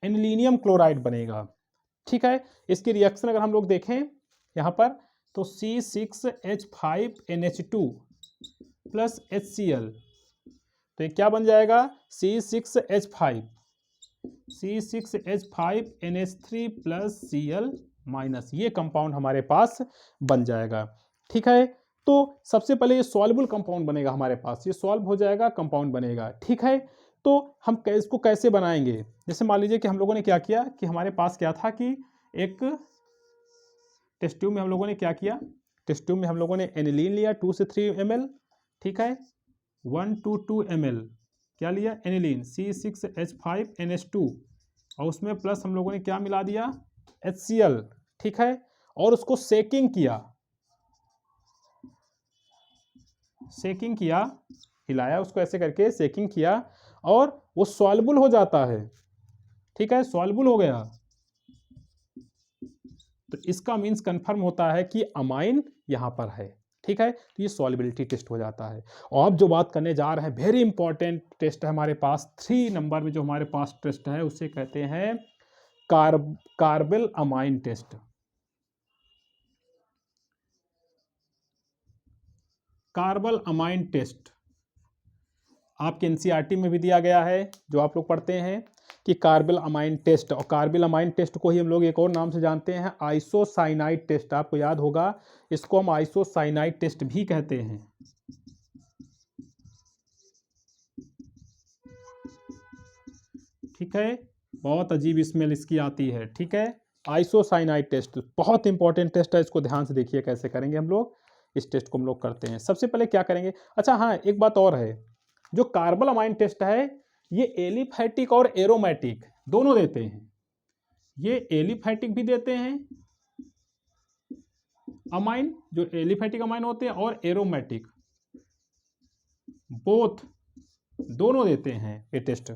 एनिलीनियम क्लोराइड बनेगा, ठीक है। इसकी रिएक्शन अगर हम लोग देखें यहां पर, तो C6H5NH2 प्लस HCl, तो ये क्या बन जाएगा, C6H5NH3 प्लस Cl माइनस, ये कंपाउंड हमारे पास बन जाएगा, ठीक है। तो सबसे पहले ये सॉल्युबल कंपाउंड बनेगा हमारे पास, ये सॉल्व हो जाएगा, कंपाउंड बनेगा, ठीक है। तो हम इसको कैसे बनाएंगे, जैसे मान लीजिए कि हम लोगों ने क्या किया कि हमारे पास क्या था कि एक टेस्ट ट्यूब में हम लोगों ने क्या किया, टेस्ट ट्यूब में हम लोगों ने एनिलीन लिया 2 से 3 ml, ठीक है, 1 to 2 ml क्या लिया, एनिलीन C6H5NH2, और उसमें प्लस हम लोगों ने क्या मिला दिया, HCl, ठीक है, और उसको सेकिंग किया, सेकिंग किया, हिलाया उसको ऐसे करके, सेकिंग किया, और वो सॉल्युबल हो जाता है, ठीक है, सॉल्युबल हो गया, तो इसका मीन्स कंफर्म होता है कि अमाइन यहां पर है, ठीक है। तो ये सॉल्युबिलिटी टेस्ट हो जाता है। और अब जो बात करने जा रहे हैं, वेरी इंपॉर्टेंट टेस्ट है हमारे पास, 3 नंबर में जो हमारे पास टेस्ट है उसे कहते हैं carbylamine test. Carbylamine test आपके एनसीईआरटी में भी दिया गया है, जो आप लोग पढ़ते हैं कि कार्बल अमाइन टेस्ट, और कार्बल अमाइन टेस्ट को ही हम लोग एक और नाम से जानते हैं, आइसोसाइनाइड टेस्ट। आपको याद होगा, इसको हम आइसोसाइनाइड टेस्ट भी कहते हैं, ठीक है। बहुत अजीब स्मेल इसकी आती है, ठीक है। आइसोसाइनाइड टेस्ट बहुत इंपॉर्टेंट टेस्ट है, इसको ध्यान से देखिए कैसे करेंगे हम लोग। इस टेस्ट को हम लोग करते हैं, सबसे पहले क्या करेंगे, अच्छा हाँ एक बात और है, जो कार्बल अमाइन टेस्ट है ये एलिफैटिक और एरोमेटिक दोनों देते हैं। ये एलिफैटिक भी देते हैं अमाइन, जो एलिफैटिक अमाइन होते हैं, और एरोमेटिक, बोथ दोनों देते हैं ये टेस्ट,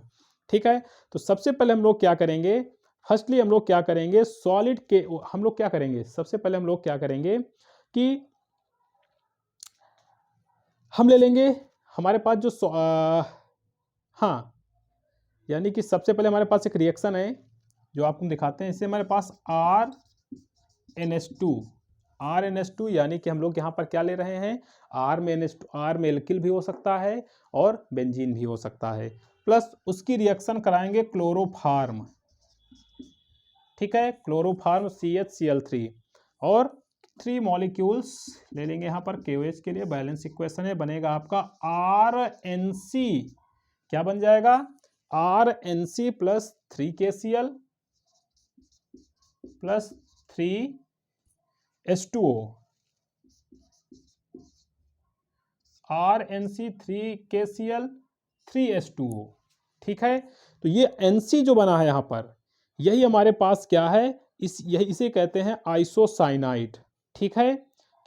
ठीक है। तो सबसे पहले हम लोग क्या करेंगे, फर्स्टली हम लोग क्या करेंगे, सॉलिड के हम लोग क्या करेंगे, सबसे पहले हम लोग क्या करेंगे कि हम ले लेंगे हमारे पास जो हाँ, यानी कि सबसे पहले हमारे पास एक रिएक्शन है जो आपको दिखाते हैं, इससे हमारे पास RNH2 यानी कि हम लोग यहाँ पर क्या ले रहे हैं, R में एल्किल भी हो सकता है और बेंजीन भी हो सकता है, प्लस उसकी रिएक्शन कराएंगे क्लोरोफार्म, ठीक है, क्लोरोफार्म CHCl3, और 3 मॉलिक्यूल्स ले लेंगे यहाँ पर KOH के लिए, बैलेंस इक्वेशन है, बनेगा आपका RNC, क्या बन जाएगा, RNC plus 3KCl plus 3H2O, RNC3KCl3H2O। ठीक है, तो ये NC जो बना है यहाँ पर, यही हमारे पास क्या है, इसे कहते हैं आइसोसाइनाइड। ठीक है,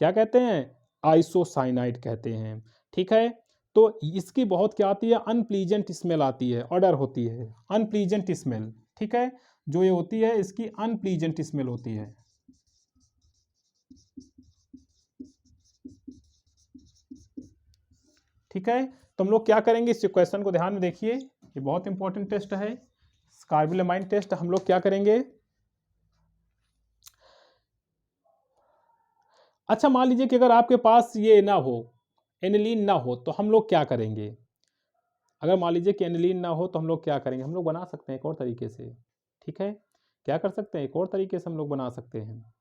क्या कहते हैं, आइसोसाइनाइड कहते हैं। ठीक है, तो इसकी बहुत क्या आती है, अनप्लीजेंट स्मेल आती है, ऑर्डर होती है अनप्लीजेंट स्मेल। ठीक है, जो ये होती है इसकी अनप्लीजेंट स्मेल होती है। ठीक है, तो हम लोग क्या करेंगे, इस क्वेश्चन को ध्यान में देखिए, ये बहुत इंपॉर्टेंट टेस्ट है, कार्बोनिलामाइन टेस्ट। हम लोग क्या करेंगे, अच्छा मान लीजिए कि अगर आपके पास ये ना हो, एनिलीन ना हो, तो हम लोग क्या करेंगे। अगर मान लीजिए कि एनिलीन ना हो तो हम लोग क्या करेंगे, हम लोग बना सकते हैं एक और तरीके से। ठीक है, क्या कर सकते हैं, एक और तरीके से हम लोग बना सकते हैं।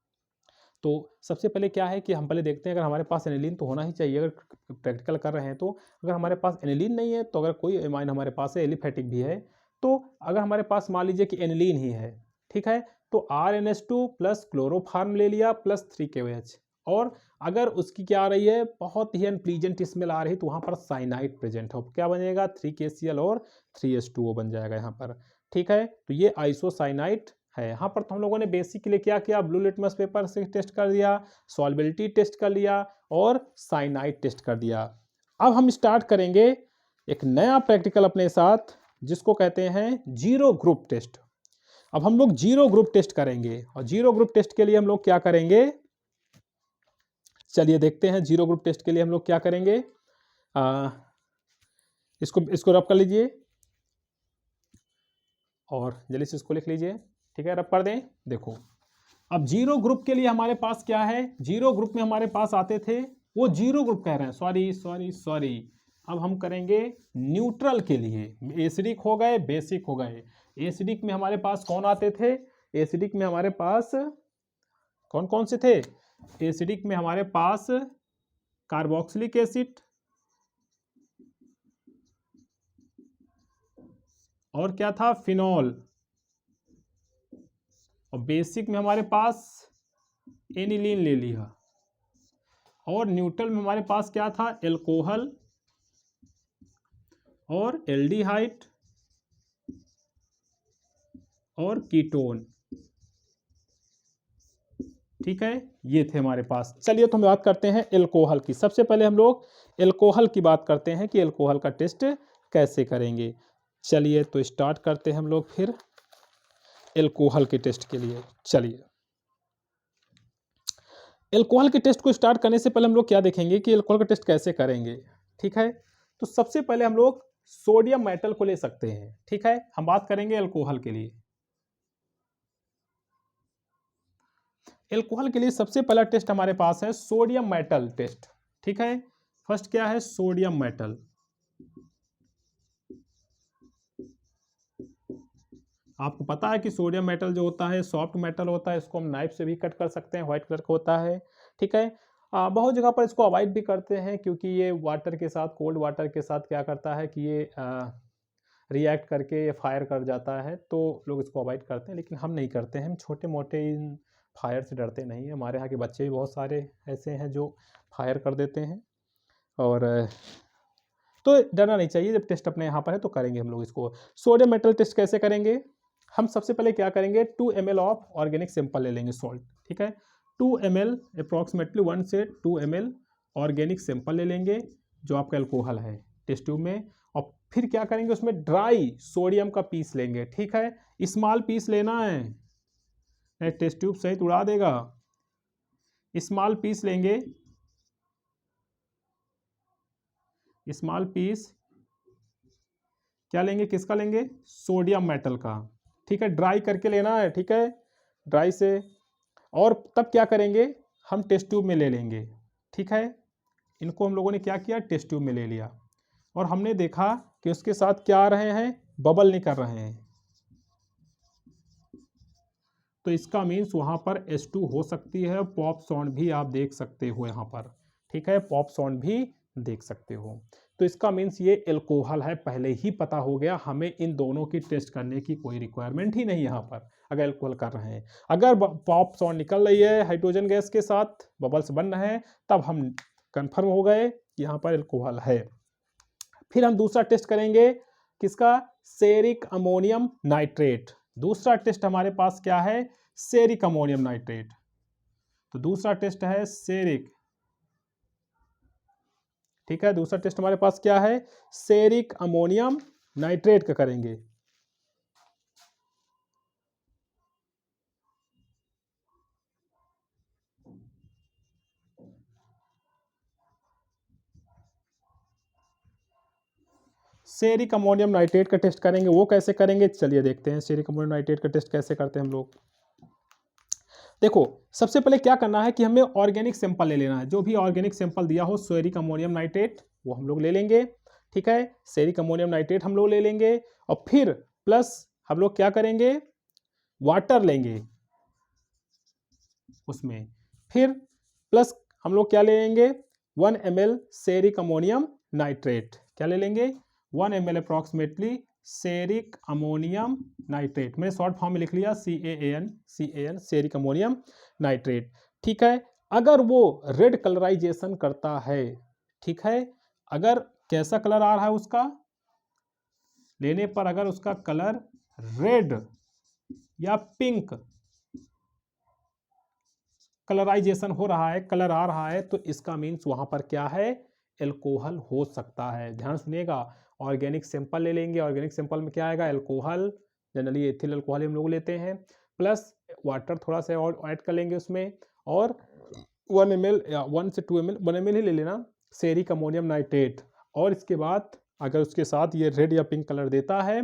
तो सबसे पहले क्या है कि हम पहले देखते हैं, अगर हमारे पास एनिलीन तो होना ही चाहिए, अगर प्रैक्टिकल कर रहे हैं तो। अगर हमारे पास एनिलीन नहीं है, तो अगर कोई एमाइन हमारे पास है, एलिफेटिक भी है, तो अगर हमारे पास मान लीजिए कि एनिलीन ही है, ठीक है, तो RNH2 प्लस क्लोरोफार्म ले लिया प्लस 3KOH, और अगर उसकी क्या आ रही है, बहुत ही अनप्लीजेंट स्मेल आ रही, तो वहाँ पर साइनाइड प्रेजेंट हो, क्या बनेगा, 3KCl और 3H2O बन जाएगा यहाँ पर। ठीक है, तो ये आइसोसाइनाइड है। यहाँ पर तो हम लोगों ने बेसिक के लिए क्या किया, ब्लू लिटमस पेपर से टेस्ट कर दिया, सॉल्बिलिटी टेस्ट कर लिया और साइनाइड टेस्ट कर दिया। अब हम स्टार्ट करेंगे एक नया प्रैक्टिकल अपने साथ, जिसको कहते हैं जीरो ग्रुप टेस्ट। अब हम लोग जीरो ग्रुप टेस्ट करेंगे, और जीरो ग्रुप टेस्ट के लिए हम लोग क्या करेंगे, चलिए देखते हैं जीरो ग्रुप टेस्ट के लिए हम लोग क्या करेंगे। इसको रब कर लीजिए और जल्दी से इसको लिख लीजिए। ठीक है, रब कर दें। देखो, अब जीरो ग्रुप के लिए हमारे पास क्या है, जीरो ग्रुप में हमारे पास आते थे, वो जीरो ग्रुप कह रहे हैं, सॉरी। अब हम करेंगे न्यूट्रल के लिए, एसिडिक हो गए, बेसिक हो गए। एसिडिक में हमारे पास कौन आते थे, एसिडिक में हमारे पास कौन कौन से थे, एसिडिक में हमारे पास कार्बोक्सिलिक एसिड, और क्या था, फिनॉल, और बेसिक में हमारे पास एनिलीन ले लिया, और न्यूट्रल में हमारे पास क्या था, एल्कोहल और एल्डिहाइड और कीटोन। ठीक है, ये थे हमारे पास। चलिए तो हम बात करते हैं एल्कोहल की। सबसे पहले हम लोग एल्कोहल की बात करते हैं कि एल्कोहल का टेस्ट कैसे करेंगे। चलिए तो स्टार्ट करते हैं हम लोग फिर एल्कोहल के टेस्ट के लिए। चलिए, एल्कोहल के टेस्ट को स्टार्ट करने से पहले हम लोग क्या देखेंगे कि एल्कोहल का टेस्ट कैसे करेंगे। ठीक है, तो सबसे पहले हम लोग सोडियम मेटल को ले सकते हैं। ठीक है, हम बात करेंगे एल्कोहल के लिए। एल्कोहल के लिए सबसे पहला टेस्ट हमारे पास है सोडियम मेटल टेस्ट। ठीक है, फर्स्ट क्या है, सोडियम मेटल। आपको पता है कि सोडियम मेटल जो होता है सॉफ्ट मेटल होता है, इसको हम नाइफ से भी कट कर सकते हैं, व्हाइट कलर का होता है। ठीक है, बहुत जगह पर इसको अवॉइड भी करते हैं, क्योंकि ये वाटर के साथ, कोल्ड वाटर के साथ क्या करता है कि ये रिएक्ट करके ये फायर कर जाता है, तो लोग इसको अवॉइड करते हैं, लेकिन हम नहीं करते हैं। हम छोटे मोटे इन फायर से डरते नहीं हैं। हमारे यहाँ के बच्चे भी बहुत सारे ऐसे हैं जो फायर कर देते हैं, और तो डरना नहीं चाहिए। जब टेस्ट अपने यहाँ पर है तो करेंगे हम लोग इसको। सोडियम मेटल टेस्ट कैसे करेंगे, हम सबसे पहले क्या करेंगे, 2 ml ऑफ ऑर्गेनिक सैंपल ले लेंगे, सॉल्ट। ठीक है, 2 ml अप्रॉक्सीमेटली 1 से 2 ml ऑर्गेनिक सैंपल ले लेंगे, जो आपका एल्कोहल है, टेस्ट ट्यूब में। और फिर क्या करेंगे, उसमें ड्राई सोडियम का पीस लेंगे। ठीक है, स्मॉल पीस लेना है, नहीं टेस्ट ट्यूब सहित उड़ा देगा। स्मॉल पीस लेंगे, स्मॉल पीस क्या लेंगे, किसका लेंगे, सोडियम मेटल का। ठीक है, ड्राई करके लेना है। ठीक है, ड्राई से, और तब क्या करेंगे, हम टेस्ट ट्यूब में ले लेंगे। ठीक है, इनको हम लोगों ने क्या किया, टेस्ट ट्यूब में ले लिया, और हमने देखा कि उसके साथ क्या आ रहे हैं, बबल नहीं कर रहे हैं, तो इसका मीन्स वहाँ पर H2 हो सकती है। पॉप साउंड भी आप देख सकते हो यहाँ पर। ठीक है, पॉप साउंड भी देख सकते हो, तो इसका मीन्स ये एल्कोहल है, पहले ही पता हो गया। हमें इन दोनों की टेस्ट करने की कोई रिक्वायरमेंट ही नहीं यहाँ पर, अगर एल्कोहल कर रहे हैं। अगर पॉप साउंड निकल रही है हाइड्रोजन गैस के साथ, बबल्स बन रहे हैं, तब हम कंफर्म हो गए कि यहाँ पर अल्कोहल है। फिर हम दूसरा टेस्ट करेंगे किसका, सेरिक अमोनियम नाइट्रेट। दूसरा टेस्ट हमारे पास क्या है, सेरिक अमोनियम नाइट्रेट। तो दूसरा टेस्ट है सेरिक, ठीक है, दूसरा टेस्ट हमारे पास क्या है, सेरिक अमोनियम नाइट्रेट का करेंगे। सेरिक अमोनियम नाइट्रेट का टेस्ट करेंगे, वो कैसे करेंगे चलिए देखते हैं सेरिक अमोनियम नाइट्रेट का टेस्ट कैसे करते हैं हम लोग। देखो सबसे पहले क्या करना है कि हमें ऑर्गेनिक सैंपल ले लेना है, जो भी ऑर्गेनिक सैंपल दिया हो सेरिक अमोनियम नाइट्रेट वो हम लोग ले लेंगे, ठीक है, सेरिक अमोनियम नाइट्रेट हम लोग ले लेंगे और फिर प्लस हम लोग क्या करेंगे, वाटर लेंगे उसमें, फिर प्लस हम लोग क्या ले लेंगे 1 ml सेरिक अमोनियम नाइट्रेट, क्या ले लेंगे 1 ml approximately ceric ammonium nitrate, मैंने शॉर्ट फॉर्म में लिख लिया CAN सेरिक अमोनियम नाइट्रेट, ठीक है। अगर वो रेड कलराइजेशन करता है, ठीक है, अगर कैसा कलर आ रहा है उसका लेने पर, अगर उसका कलर रेड या पिंक कलराइजेशन हो रहा है, कलर आ रहा है, तो इसका मीन्स वहां पर क्या है, एल्कोहल हो सकता है। ध्यान सुनिएगा, ऑर्गेनिक सैंपल ले लेंगे, ऑर्गेनिक सैंपल में क्या आएगा, एल्कोहल, जनरली एथिल अल्कोहल हम लोग लेते हैं, प्लस वाटर थोड़ा सा और ऐड कर लेंगे उसमें, और 1 ml या 1 से 2 ml 1 ml ही ले लेना सेरिक अमोनियम नाइट्रेट, और इसके बाद अगर उसके साथ ये रेड या पिंक कलर देता है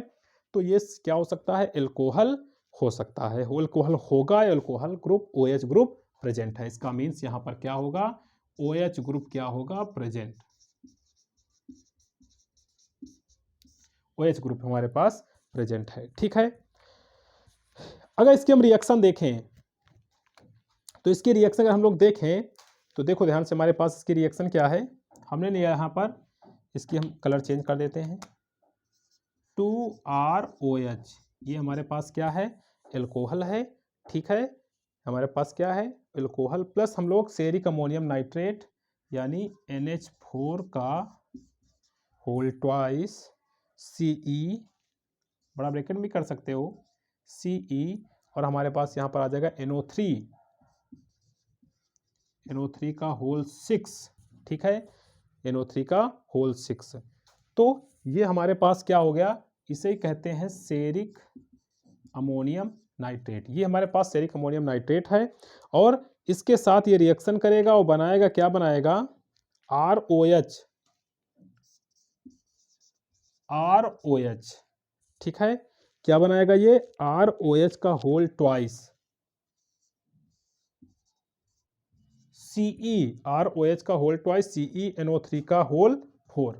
तो ये क्या हो सकता है, एल्कोहल हो सकता है, एल्कोहल होगा, alcohol group OH group present है। इसका मीन्स यहां पर क्या होगा, OH ग्रुप क्या होगा, प्रेजेंट, OH ग्रुप हमारे पास प्रेजेंट है, ठीक है। अगर इसकी हम रिएक्शन देखें तो इसकी रिएक्शन अगर हम लोग देखें तो देखो ध्यान से, हमारे पास इसकी रिएक्शन क्या है, हमने लिया यहाँ पर, इसकी हम कलर चेंज कर देते हैं, 2ROH, ये हमारे पास क्या है, एल्कोहल है, ठीक है, हमारे पास क्या है, एल्कोहल, प्लस हम लोग सेरिक अमोनियम नाइट्रेट यानी NH4 का होल ट्वाइस CE, बड़ा ब्रैकेट भी कर सकते हो, CE, और हमारे पास यहाँ पर आ जाएगा NO3 का होल 6, ठीक है, NO3 का होल 6, तो ये हमारे पास क्या हो गया, इसे कहते हैं सेरिक अमोनियम नाइट्रेट। ये हमारे पास सेरिक अमोनियम नाइट्रेट है और इसके साथ ये रिएक्शन करेगा और बनाएगा, क्या बनाएगा, ROH, ठीक है, क्या बनाएगा ये, ROH का होल ट्वाइस CE, ROH का होल ट्वाइस CE NO3 का होल 4,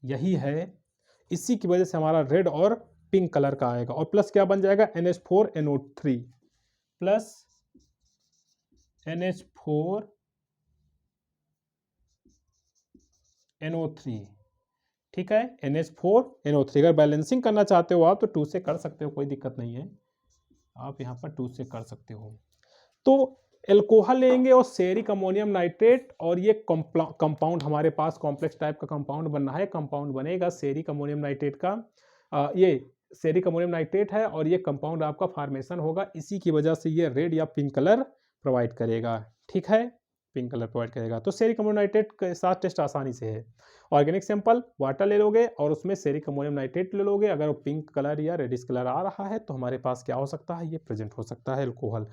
यही है, इसी की वजह से हमारा रेड और पिंक कलर का आएगा, और प्लस क्या बन जाएगा, NH4 NO3 plus NH4 NO3, ठीक है, NH4 NO3, अगर बैलेंसिंग करना चाहते हो आप तो 2 से कर सकते हो, कोई दिक्कत नहीं है, आप यहाँ पर 2 से कर सकते हो। तो एल्कोहल लेंगे और सेरिक अमोनियम नाइट्रेट, और ये कंपाउंड हमारे पास कॉम्प्लेक्स टाइप का कंपाउंड बनना है, कंपाउंड बनेगा सेरिक अमोनियम नाइट्रेट का, ये सेरिक अमोनियम नाइट्रेट है और ये कंपाउंड आपका फॉर्मेशन होगा, इसी की वजह से ये रेड या पिंक कलर प्रोवाइड करेगा, ठीक है, पिंक कलर प्रोवाइड करेगा। तो सेरिक अमोनियम नाइट्रेट के साथ टेस्ट आसानी से है, ऑर्गेनिक सैंपल वाटर ले लोगे और उसमें सेरिक अमोनियम नाइट्रेट ले लोगे, अगर वो पिंक कलर या रेडिश कलर आ रहा है तो हमारे पास क्या हो सकता है, ये प्रेजेंट हो सकता है एल्कोहल।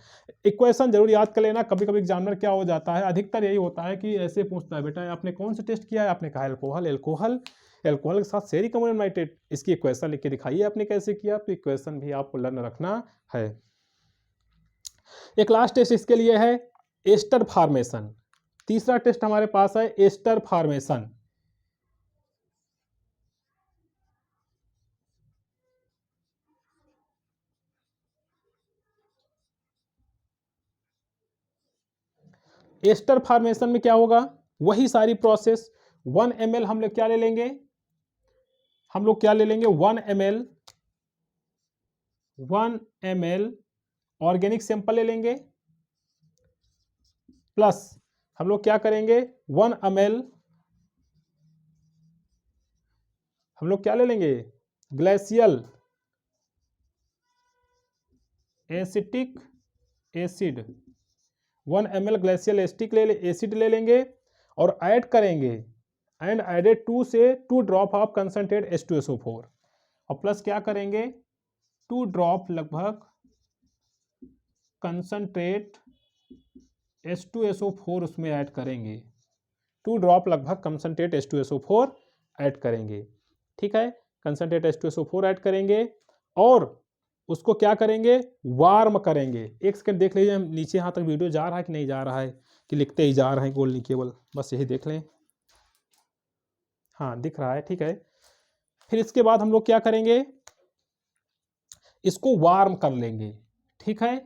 इक्वेशन जरूर याद कर लेना, कभी कभी एग्जामिनर क्या हो जाता है, अधिकतर यही होता है कि ऐसे पूछता है, बेटा आपने कौन सा टेस्ट किया है, आपने कहा एल्कोहल, एल्कोहल एल्कोहल के साथ सेरिक अमोनियम नाइट्रेट, इसकी इक्वेशन लिख के दिखाइए आपने कैसे किया, तो इक्वेशन भी आपको लर्न रखना है। एक लास्ट टेस्ट इसके लिए है एस्टर फॉर्मेशन, तीसरा टेस्ट हमारे पास है एस्टर फॉर्मेशन। एस्टर फॉर्मेशन में क्या होगा, वही सारी प्रोसेस, 1 ml हम लोग क्या ले लेंगे, हम लोग क्या ले लेंगे 1 ml ऑर्गेनिक सैंपल ले लेंगे, प्लस हम लोग क्या करेंगे 1 ml, हम लोग क्या ले लेंगे glacial acetic acid, 1 ml glacial acid ले लेंगे और ऐड करेंगे एंड एडेड 2 से 2 ड्रॉप ऑफ कंसनट्रेट H2SO4 और प्लस क्या करेंगे 2 ड्रॉप लगभग कंसनट्रेट H2SO4 उसमें ऐड करेंगे, 2 ड्रॉप लगभग कंसनट्रेट H2SO4 ऐड करेंगे। ठीक है, कंसनट्रेट H2SO4 ऐड करेंगे और उसको क्या करेंगे वार्म करेंगे। एक सेकंड देख लीजिए हम नीचे यहाँ तक वीडियो जा रहा है कि नहीं जा रहा है, कि लिखते ही जा रहे हैं गोल नहीं केवल, बस यही देख लें। हाँ दिख रहा है, ठीक है। फिर इसके बाद हम लोग क्या करेंगे इसको वार्म कर लेंगे। ठीक है,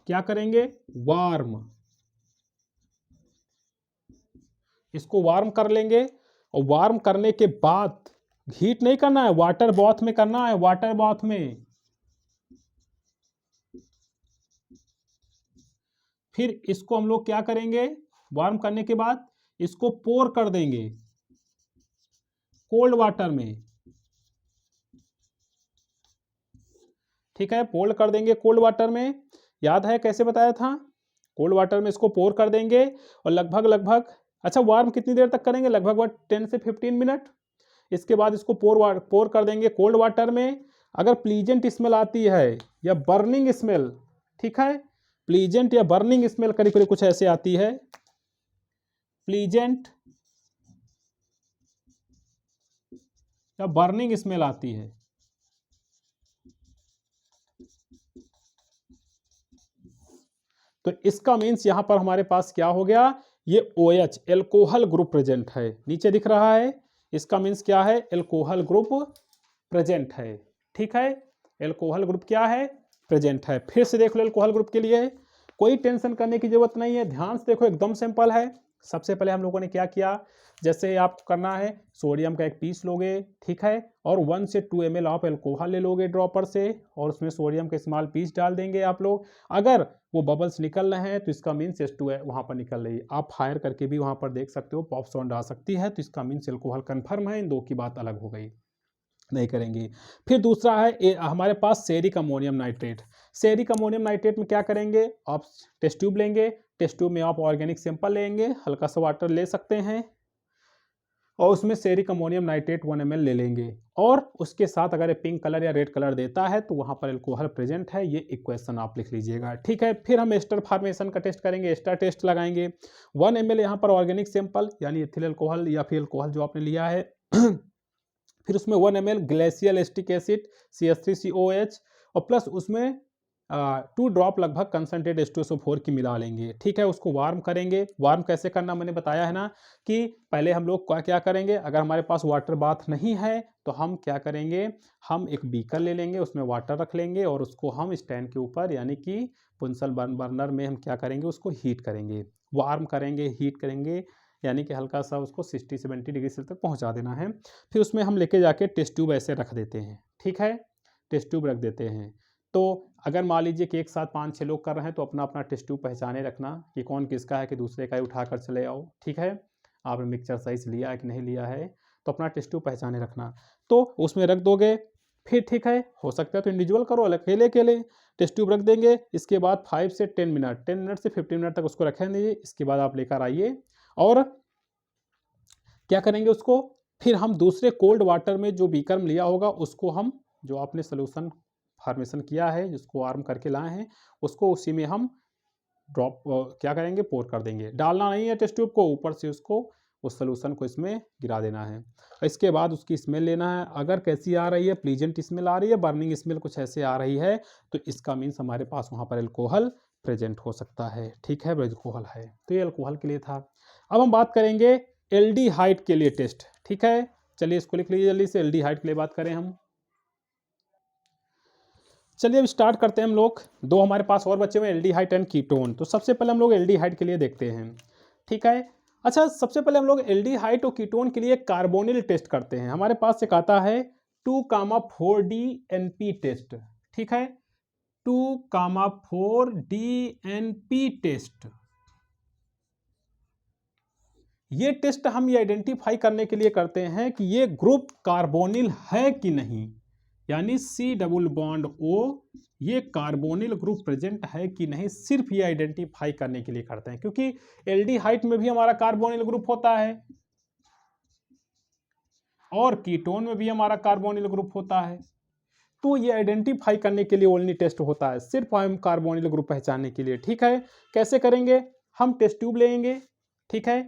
क्या करेंगे वार्म, इसको वार्म कर लेंगे और वार्म करने के बाद हीट नहीं करना है, वाटर बाथ में करना है, वाटर बाथ में। फिर इसको हम लोग क्या करेंगे वार्म करने के बाद इसको पोर कर देंगे कोल्ड वाटर में। ठीक है, पोर कर देंगे कोल्ड वाटर में। याद है कैसे बताया था, कोल्ड वाटर में इसको पोर कर देंगे और लगभग अच्छा वार्म कितनी देर तक करेंगे, लगभग 10 से 15 मिनट। इसके बाद इसको पोर कर देंगे कोल्ड वाटर में। अगर प्लीजेंट स्मेल आती है या बर्निंग स्मेल, ठीक है, प्लीजेंट या बर्निंग स्मेल करीब करीब कुछ ऐसे आती है, प्लीजेंट या बर्निंग स्मेल आती है, तो इसका मीन्स यहां पर हमारे पास क्या हो गया, ये OH एल्कोहल ग्रुप प्रेजेंट है, नीचे दिख रहा है। इसका मीन्स क्या है एल्कोहल ग्रुप प्रेजेंट है। ठीक है, एल्कोहल ग्रुप क्या है प्रेजेंट है। फिर से देख लो एल्कोहल ग्रुप के लिए कोई टेंशन करने की जरूरत नहीं है, ध्यान से देखो एकदम सिंपल है। सबसे पहले हम लोगों ने क्या किया, जैसे आप करना है सोडियम का एक पीस लोगे, ठीक है, और 1 से 2 ml ऑफ एल्कोहल ले लोगे ड्रॉपर से और उसमें सोडियम के स्मॉल पीस डाल देंगे आप लोग। अगर वो बबल्स निकल रहे हैं तो इसका मीन्स H2 है वहाँ पर निकल रही है। आप फायर करके भी वहाँ पर देख सकते हो, पॉप साउंड आ सकती है, तो इसका मीन्स एल्कोहल कन्फर्म है। इन दो की बात अलग हो गई, नहीं करेंगे। फिर दूसरा है हमारे पास ceric ammonium nitrate. Ceric ammonium nitrate में क्या करेंगे, आप टेस्ट ट्यूब लेंगे, टेस्ट ट्यूब में आप ऑर्गेनिक सैंपल लेंगे, हल्का सा वाटर ले सकते हैं और उसमें सेरिक अमोनियम नाइट्रेट 1 ml ले लेंगे और उसके साथ अगर ये पिंक कलर या रेड कलर देता है तो वहां पर एल्कोहल प्रेजेंट है, ये इक्वेशन आप लिख लीजिएगा। ठीक है, फिर हम एस्टर फॉर्मेशन का टेस्ट करेंगे, एस्टर टेस्ट लगाएंगे। 1 ml यहाँ पर ऑर्गेनिक सैंपल यानी एथिल अल्कोहल या फिर अल्कोहल जो आपने लिया है फिर उसमें 1 ml glacial acetic acid CH3COH और प्लस उसमें 2 ड्रॉप लगभग कंसनट्रेट H2SO4 की मिला लेंगे। ठीक है, उसको वार्म करेंगे। वार्म कैसे करना मैंने बताया है ना, कि पहले हम लोग क्या करेंगे, अगर हमारे पास वाटर बाथ नहीं है तो हम क्या करेंगे, हम एक बीकर ले लेंगे, उसमें वाटर रख लेंगे और उसको हम स्टैंड के ऊपर यानी कि पुंसल बर्नर में हम क्या करेंगे उसको हीट करेंगे, वार्म करेंगे, हीट करेंगे, यानी कि हल्का सा उसको 60-70 डिग्री सेल्सियस तक पहुंचा देना है। फिर उसमें हम लेके जाके टेस्ट ट्यूब ऐसे रख देते हैं। ठीक है, टेस्ट ट्यूब रख देते हैं। तो अगर मान लीजिए कि एक साथ 5-6 लोग कर रहे हैं तो अपना अपना टेस्ट ट्यूब पहचाने रखना कि कौन किसका है, कि दूसरे का ही उठा कर चले आओ। ठीक है, आपने मिक्सचर सही से लिया है कि नहीं लिया है, तो अपना टेस्ट ट्यूब पहचाने रखना, तो उसमें रख दोगे। फिर ठीक है, हो सकता है तो इंडिविजुअल करो, अकेले अकेले टेस्ट ट्यूब रख देंगे। इसके बाद 5 से 10 मिनट 10 मिनट से 15 मिनट तक उसको रखें दीजिए। इसके बाद आप लेकर आइए और क्या करेंगे उसको, फिर हम दूसरे कोल्ड वाटर में जो बीकर में लिया होगा उसको हम जो आपने सोल्यूशन फॉर्मेशन किया है जिसको वार्म करके लाए हैं उसको उसी में हम ड्रॉप क्या करेंगे पोर कर देंगे। डालना नहीं है टेस्ट ट्यूब को, ऊपर से उसको उस सोल्यूशन को इसमें गिरा देना है। इसके बाद उसकी स्मेल लेना है, अगर कैसी आ रही है, प्लीजेंट स्मेल आ रही है, बर्निंग स्मेल कुछ ऐसे आ रही है, तो इसका मीन्स हमारे पास वहाँ पर एल्कोहल प्रेजेंट हो सकता है। ठीक है, एल्कोहल है, तो ये एल्कोहल के लिए था। अब हम बात करेंगे एल्डिहाइड के लिए टेस्ट। ठीक है, चलिए इसको लिख लीजिए जल्दी से, एल्डिहाइड के लिए बात करें हम। चलिए अब स्टार्ट करते हैं हम लोग। दो हमारे पास और बच्चे हुए एल्डिहाइड एंड कीटोन। तो सबसे पहले हम लोग एल्डिहाइड के लिए देखते हैं। ठीक है, अच्छा सबसे पहले हम लोग एल्डिहाइड और कीटोन के लिए कार्बोनिल टेस्ट करते हैं। हमारे पास एक आता है 2,4-DNP टेस्ट। ठीक है, 2,4-DNP टेस्ट। ये टेस्ट हम ये आइडेंटिफाई करने के लिए करते हैं कि ये ग्रुप कार्बोनिल है कि नहीं, यानी C डबल बॉन्ड O ये कार्बोनिल ग्रुप प्रेजेंट है कि नहीं, सिर्फ ये आइडेंटिफाई करने के लिए करते हैं, क्योंकि एल्डिहाइड में भी हमारा कार्बोनिल ग्रुप होता है और कीटोन में भी हमारा कार्बोनिल ग्रुप होता है। तो ये आइडेंटिफाई करने के लिए ओनली टेस्ट होता है, सिर्फ हम कार्बोनिल ग्रुप पहचानने के लिए। ठीक है, कैसे करेंगे? हम टेस्ट ट्यूब लेंगे। ठीक है,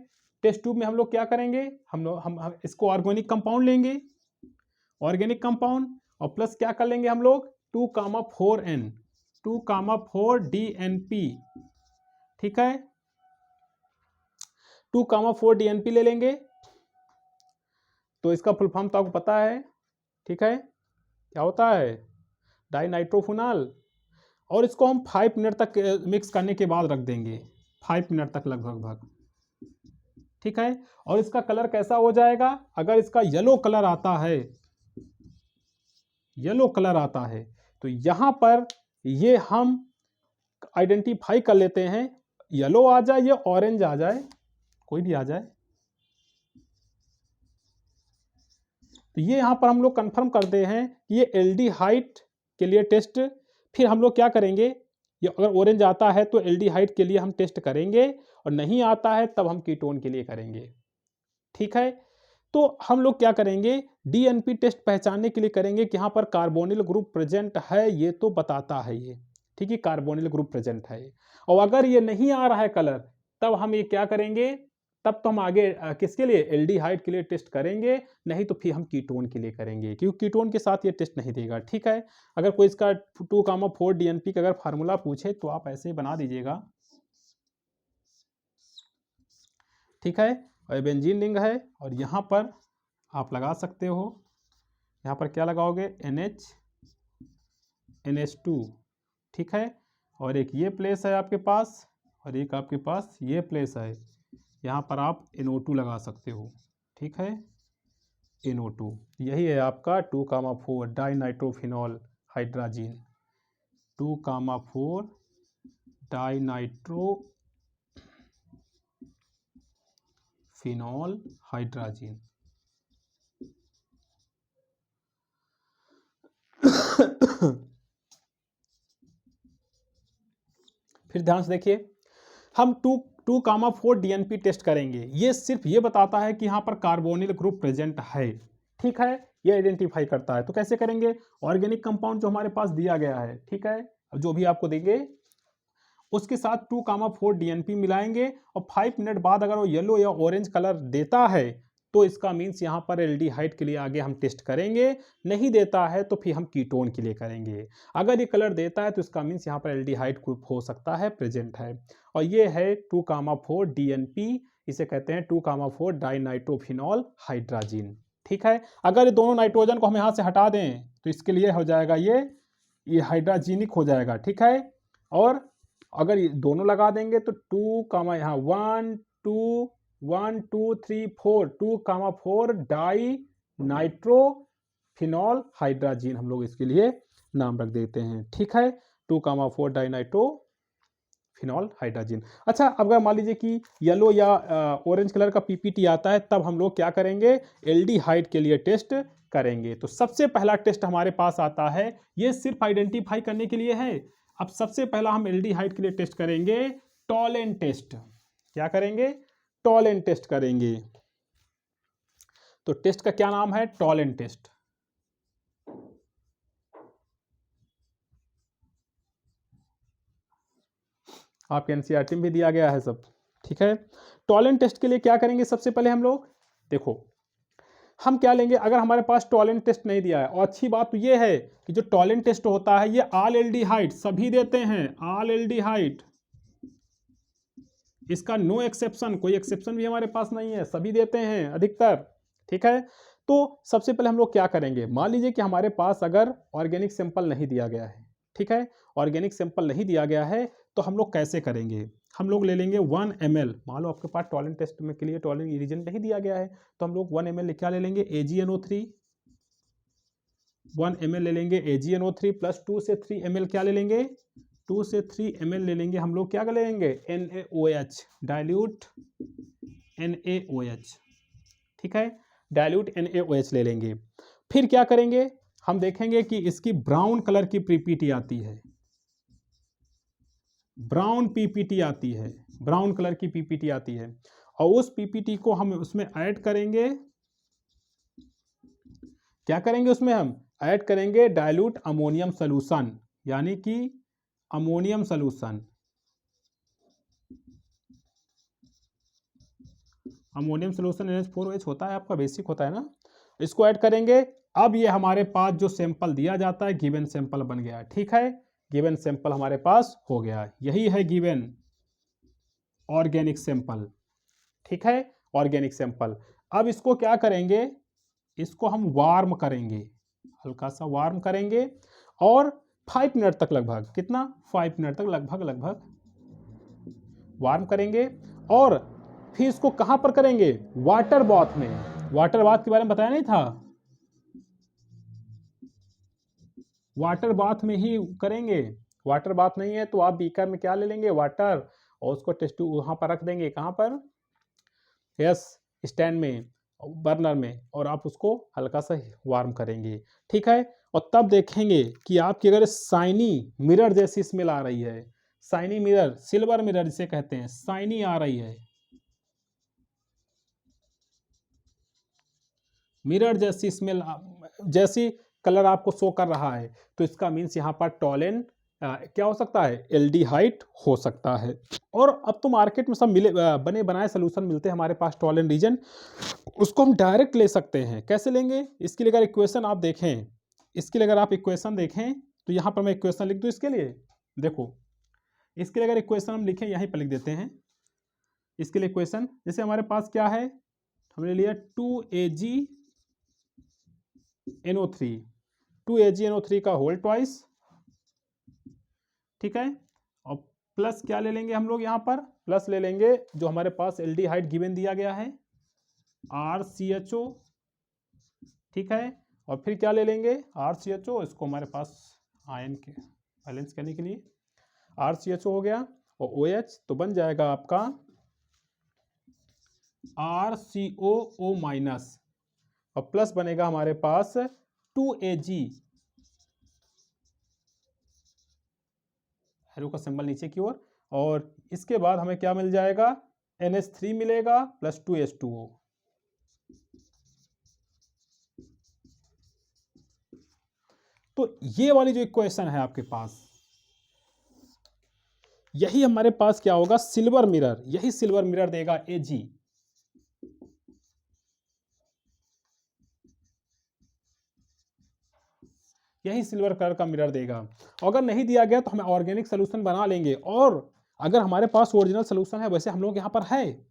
टेस्ट ट्यूब में हम लोग क्या करेंगे, हम इसको ऑर्गेनिक कंपाउंड लेंगे, ऑर्गेनिक कंपाउंड, और प्लस क्या कर लेंगे हम लोग 2,4N 2,4DNP। ठीक है, 2,4DNP ले लेंगे। तो इसका फुल फॉर्म तो आपको पता है। ठीक है, क्या होता है? डाइनाइट्रोफिनॉल। और इसको हम 5 मिनट तक मिक्स करने के बाद रख देंगे, 5 मिनट तक लगभग। ठीक है, और इसका कलर कैसा हो जाएगा? अगर इसका येलो कलर आता है, येलो कलर आता है, तो यहां पर ये हम आइडेंटिफाई कर लेते हैं, येलो आ जाए या ऑरेंज आ जाए, कोई भी आ जाए, तो ये यहां पर हम लोग कंफर्म करते हैं कि ये एल्डिहाइड के लिए टेस्ट। फिर हम लोग क्या करेंगे, ये अगर ऑरेंज आता है तो एल्डिहाइड के लिए हम टेस्ट करेंगे, और नहीं आता है तब हम कीटोन के लिए करेंगे। ठीक है, तो हम लोग क्या करेंगे, डीएनपी टेस्ट पहचानने के लिए करेंगे कि यहाँ पर कार्बोनिल ग्रुप प्रेजेंट है, ये तो बताता है ये। ठीक है, कार्बोनिल ग्रुप प्रेजेंट है। और अगर ये नहीं आ रहा है कलर, तब हम ये क्या करेंगे, तब तो हम आगे किसके लिए, एल्डिहाइड के लिए टेस्ट करेंगे, नहीं तो फिर हम कीटोन के लिए करेंगे, क्योंकि कीटोन के साथ ये टेस्ट नहीं देगा। ठीक है, अगर कोई इसका 2,4 डीएनपी का अगर फार्मूला पूछे तो आप ऐसे ही बना दीजिएगा। ठीक है, और बेंजीन रिंग है, और यहाँ पर आप लगा सकते हो, यहाँ पर क्या लगाओगे, NH2। ठीक है, और एक ये प्लेस है आपके पास, और एक आपके पास ये प्लेस है, यहाँ पर आप NO2 लगा सकते हो। ठीक है, NO2 यही है आपका 2,4 डाइनाइट्रोफिनॉल हाइड्राजीन, 2,4 डाइनाइट्रोफिनॉल हाइड्राजीन। फिर ध्यान से देखिए, हम 2,4 डीएनपी टेस्ट करेंगे, ये सिर्फ ये बताता है कि यहाँ पर कार्बोनिल ग्रुप प्रेजेंट है। ठीक है, ये आइडेंटिफाई करता है। तो कैसे करेंगे, ऑर्गेनिक कंपाउंड जो हमारे पास दिया गया है, ठीक है, जो भी आपको देंगे उसके साथ 2,4 डीएनपी मिलाएंगे, और 5 मिनट बाद अगर वो येलो या ऑरेंज कलर देता है तो इसका मीन्स यहाँ पर एल्डिहाइड के लिए आगे हम टेस्ट करेंगे, नहीं देता है तो फिर हम कीटोन के लिए करेंगे। अगर ये कलर देता है तो इसका मीन्स यहाँ पर एल्डिहाइड ग्रुप हो सकता है, प्रेजेंट है। और ये है 2,4 डीएनपी, इसे कहते हैं 2,4 डाइनाइट्रोफिनॉल हाइड्राजीन। ठीक है, अगर ये दोनों नाइट्रोजन को हम यहाँ से हटा दें तो इसके लिए हो जाएगा ये हाइड्राजीनिक हो जाएगा। ठीक है, और अगर ये दोनों लगा देंगे तो 2, यहाँ 1 2 3 4 2,4 डाई नाइट्रोफिनॉल हाइड्राजीन हम लोग इसके लिए नाम रख देते हैं। ठीक है, 2,4 डाई नाइट्रोफिनॉल हाइड्राजीन। अच्छा, अगर मान लीजिए कि येलो या ऑरेंज कलर का पीपीटी आता है, तब हम लोग क्या करेंगे, एल्डिहाइड के लिए टेस्ट करेंगे। तो सबसे पहला टेस्ट हमारे पास आता है, ये सिर्फ आइडेंटिफाई करने के लिए है। अब सबसे पहला हम एल्डिहाइड के लिए टेस्ट करेंगे, टॉलेन टेस्ट। क्या करेंगे, टॉलेन टेस्ट करेंगे। तो टेस्ट का क्या नाम है, टॉलेन टेस्ट। आपके एनसीईआरटी में भी दिया गया है सब। ठीक है, टॉलेन टेस्ट के लिए क्या करेंगे, सबसे पहले हम लोग देखो हम क्या लेंगे, अगर हमारे पास टॉलेन टेस्ट नहीं दिया है, और अच्छी बात तो ये है कि जो टॉलेन टेस्ट होता है ये ऑल एल्डिहाइड सभी देते हैं, ऑल एल्डिहाइड, इसका नो एक्सेप्शन, कोई एक्सेप्शन भी हमारे पास नहीं है, सभी देते हैं अधिकतर। ठीक है, तो सबसे पहले हम लोग क्या करेंगे, मान लीजिए कि हमारे पास अगर ऑर्गेनिक सैंपल नहीं दिया गया है, ठीक है, ऑर्गेनिक सैंपल नहीं दिया गया है, तो हम लोग कैसे करेंगे, हम लोग ले लेंगे 1 ml। मान लो आपके पास टॉलेन टेस्ट में के लिए टॉलेन रीजन नहीं दिया गया है, तो हम लोग 1 ml क्या ले लेंगे, AgNO3, 1 ml ले लेंगे AgNO3 प्लस 2 से 3 ml क्या ले लेंगे, 2 से 3 ml ले लेंगे हम लोग, क्या ले लेंगे, NaOH डाइल्यूट NaOH, ठीक है, डाइल्यूट NaOH ले लेंगे। फिर क्या करेंगे, हम देखेंगे कि इसकी ब्राउन कलर की पीपीटी आती है, ब्राउन पीपीटी आती है, ब्राउन कलर की पीपीटी आती है, और उस पीपीटी को हम उसमें ऐड करेंगे। क्या करेंगे उसमें, हम ऐड करेंगे डाइल्यूट अमोनियम सॉल्यूशन, यानी कि ammonium solution, ammonium solution NH4OH होता है, आपका बेसिक होता है ना, इसको ऐड करेंगे। अब ये हमारे पास जो सैंपल दिया जाता है गिवन सैंपल बन गया, ठीक है, गिवन सैंपल हमारे पास हो गया, यही है गिवन ऑर्गेनिक सैंपल, ठीक है, ऑर्गेनिक सैंपल। अब इसको क्या करेंगे, इसको हम वार्म करेंगे, हल्का सा वार्म करेंगे, और 5 मिनट तक लगभग, कितना, 5 मिनट तक लगभग वार्म करेंगे। और फिर इसको कहां पर करेंगे, वाटर बाथ में। वाटर बाथ के बारे में बताया नहीं था, वाटर बाथ में ही करेंगे। वाटर बाथ नहीं है तो आप बीकर में क्या ले लेंगे, वाटर, और उसको टेस्ट वहां पर रख देंगे, कहां पर, यस, स्टैंड में, बर्नर में, और आप उसको हल्का सा वार्म करेंगे, ठीक है। और तब देखेंगे कि आपकी अगर शाइनी मिरर जैसी स्मेल आ रही है, शाइनी मिरर, सिल्वर मिरर जिसे कहते हैं, शाइनी आ रही है, मिरर जैसी स्मेल, जैसी कलर आपको शो कर रहा है, तो इसका मीन्स यहाँ पर टॉलेन क्या हो सकता है, एल्डिहाइड हो सकता है। और अब तो मार्केट में सब मिले बने बनाए सोल्यूशन मिलते हैं हमारे पास टॉलेन रीजन, उसको हम डायरेक्ट ले सकते हैं। कैसे लेंगे, इसके लिए अगर इक्वेशन आप देखें, इसके लिए अगर आप इक्वेशन देखें, तो यहाँ पर मैं इक्वेशन लिख दूँ इसके लिए, देखो, इसके लिए अगर इक्वेशन हम लिखें, यहीं पर लिख देते हैं इसके लिए इक्वेशन। जैसे हमारे पास क्या है, हमने लिया 2AgNO3, 2AgNO3 का होल ट्वाइस, ठीक है, और प्लस क्या ले लेंगे हम लोग, यहाँ पर प्लस ले लेंगे जो हमारे पास एल्डिहाइड गिवन दिया गया है, RCHO, ठीक है, और फिर क्या ले लेंगे, RCHO, इसको हमारे पास आयन के बैलेंस करने के लिए RCHO हो गया, और OH तो बन जाएगा आपका RCOO माइनस, और प्लस बनेगा हमारे पास 2Ag, एरो का सिंबल नीचे की ओर, और इसके बाद हमें क्या मिल जाएगा, NH3 मिलेगा प्लस 2H2O। तो ये वाली जो इक्वेशन है आपके पास, यही हमारे पास क्या होगा, सिल्वर मिरर, यही सिल्वर मिरर देगा Ag, यही सिल्वर कलर का मिरर देगा। अगर नहीं दिया गया तो हमें ऑर्गेनिक सोल्यूशन बना लेंगे, और अगर हमारे पास ओरिजिनल सोल्यूशन है, वैसे हम लोग यहाँ पर है,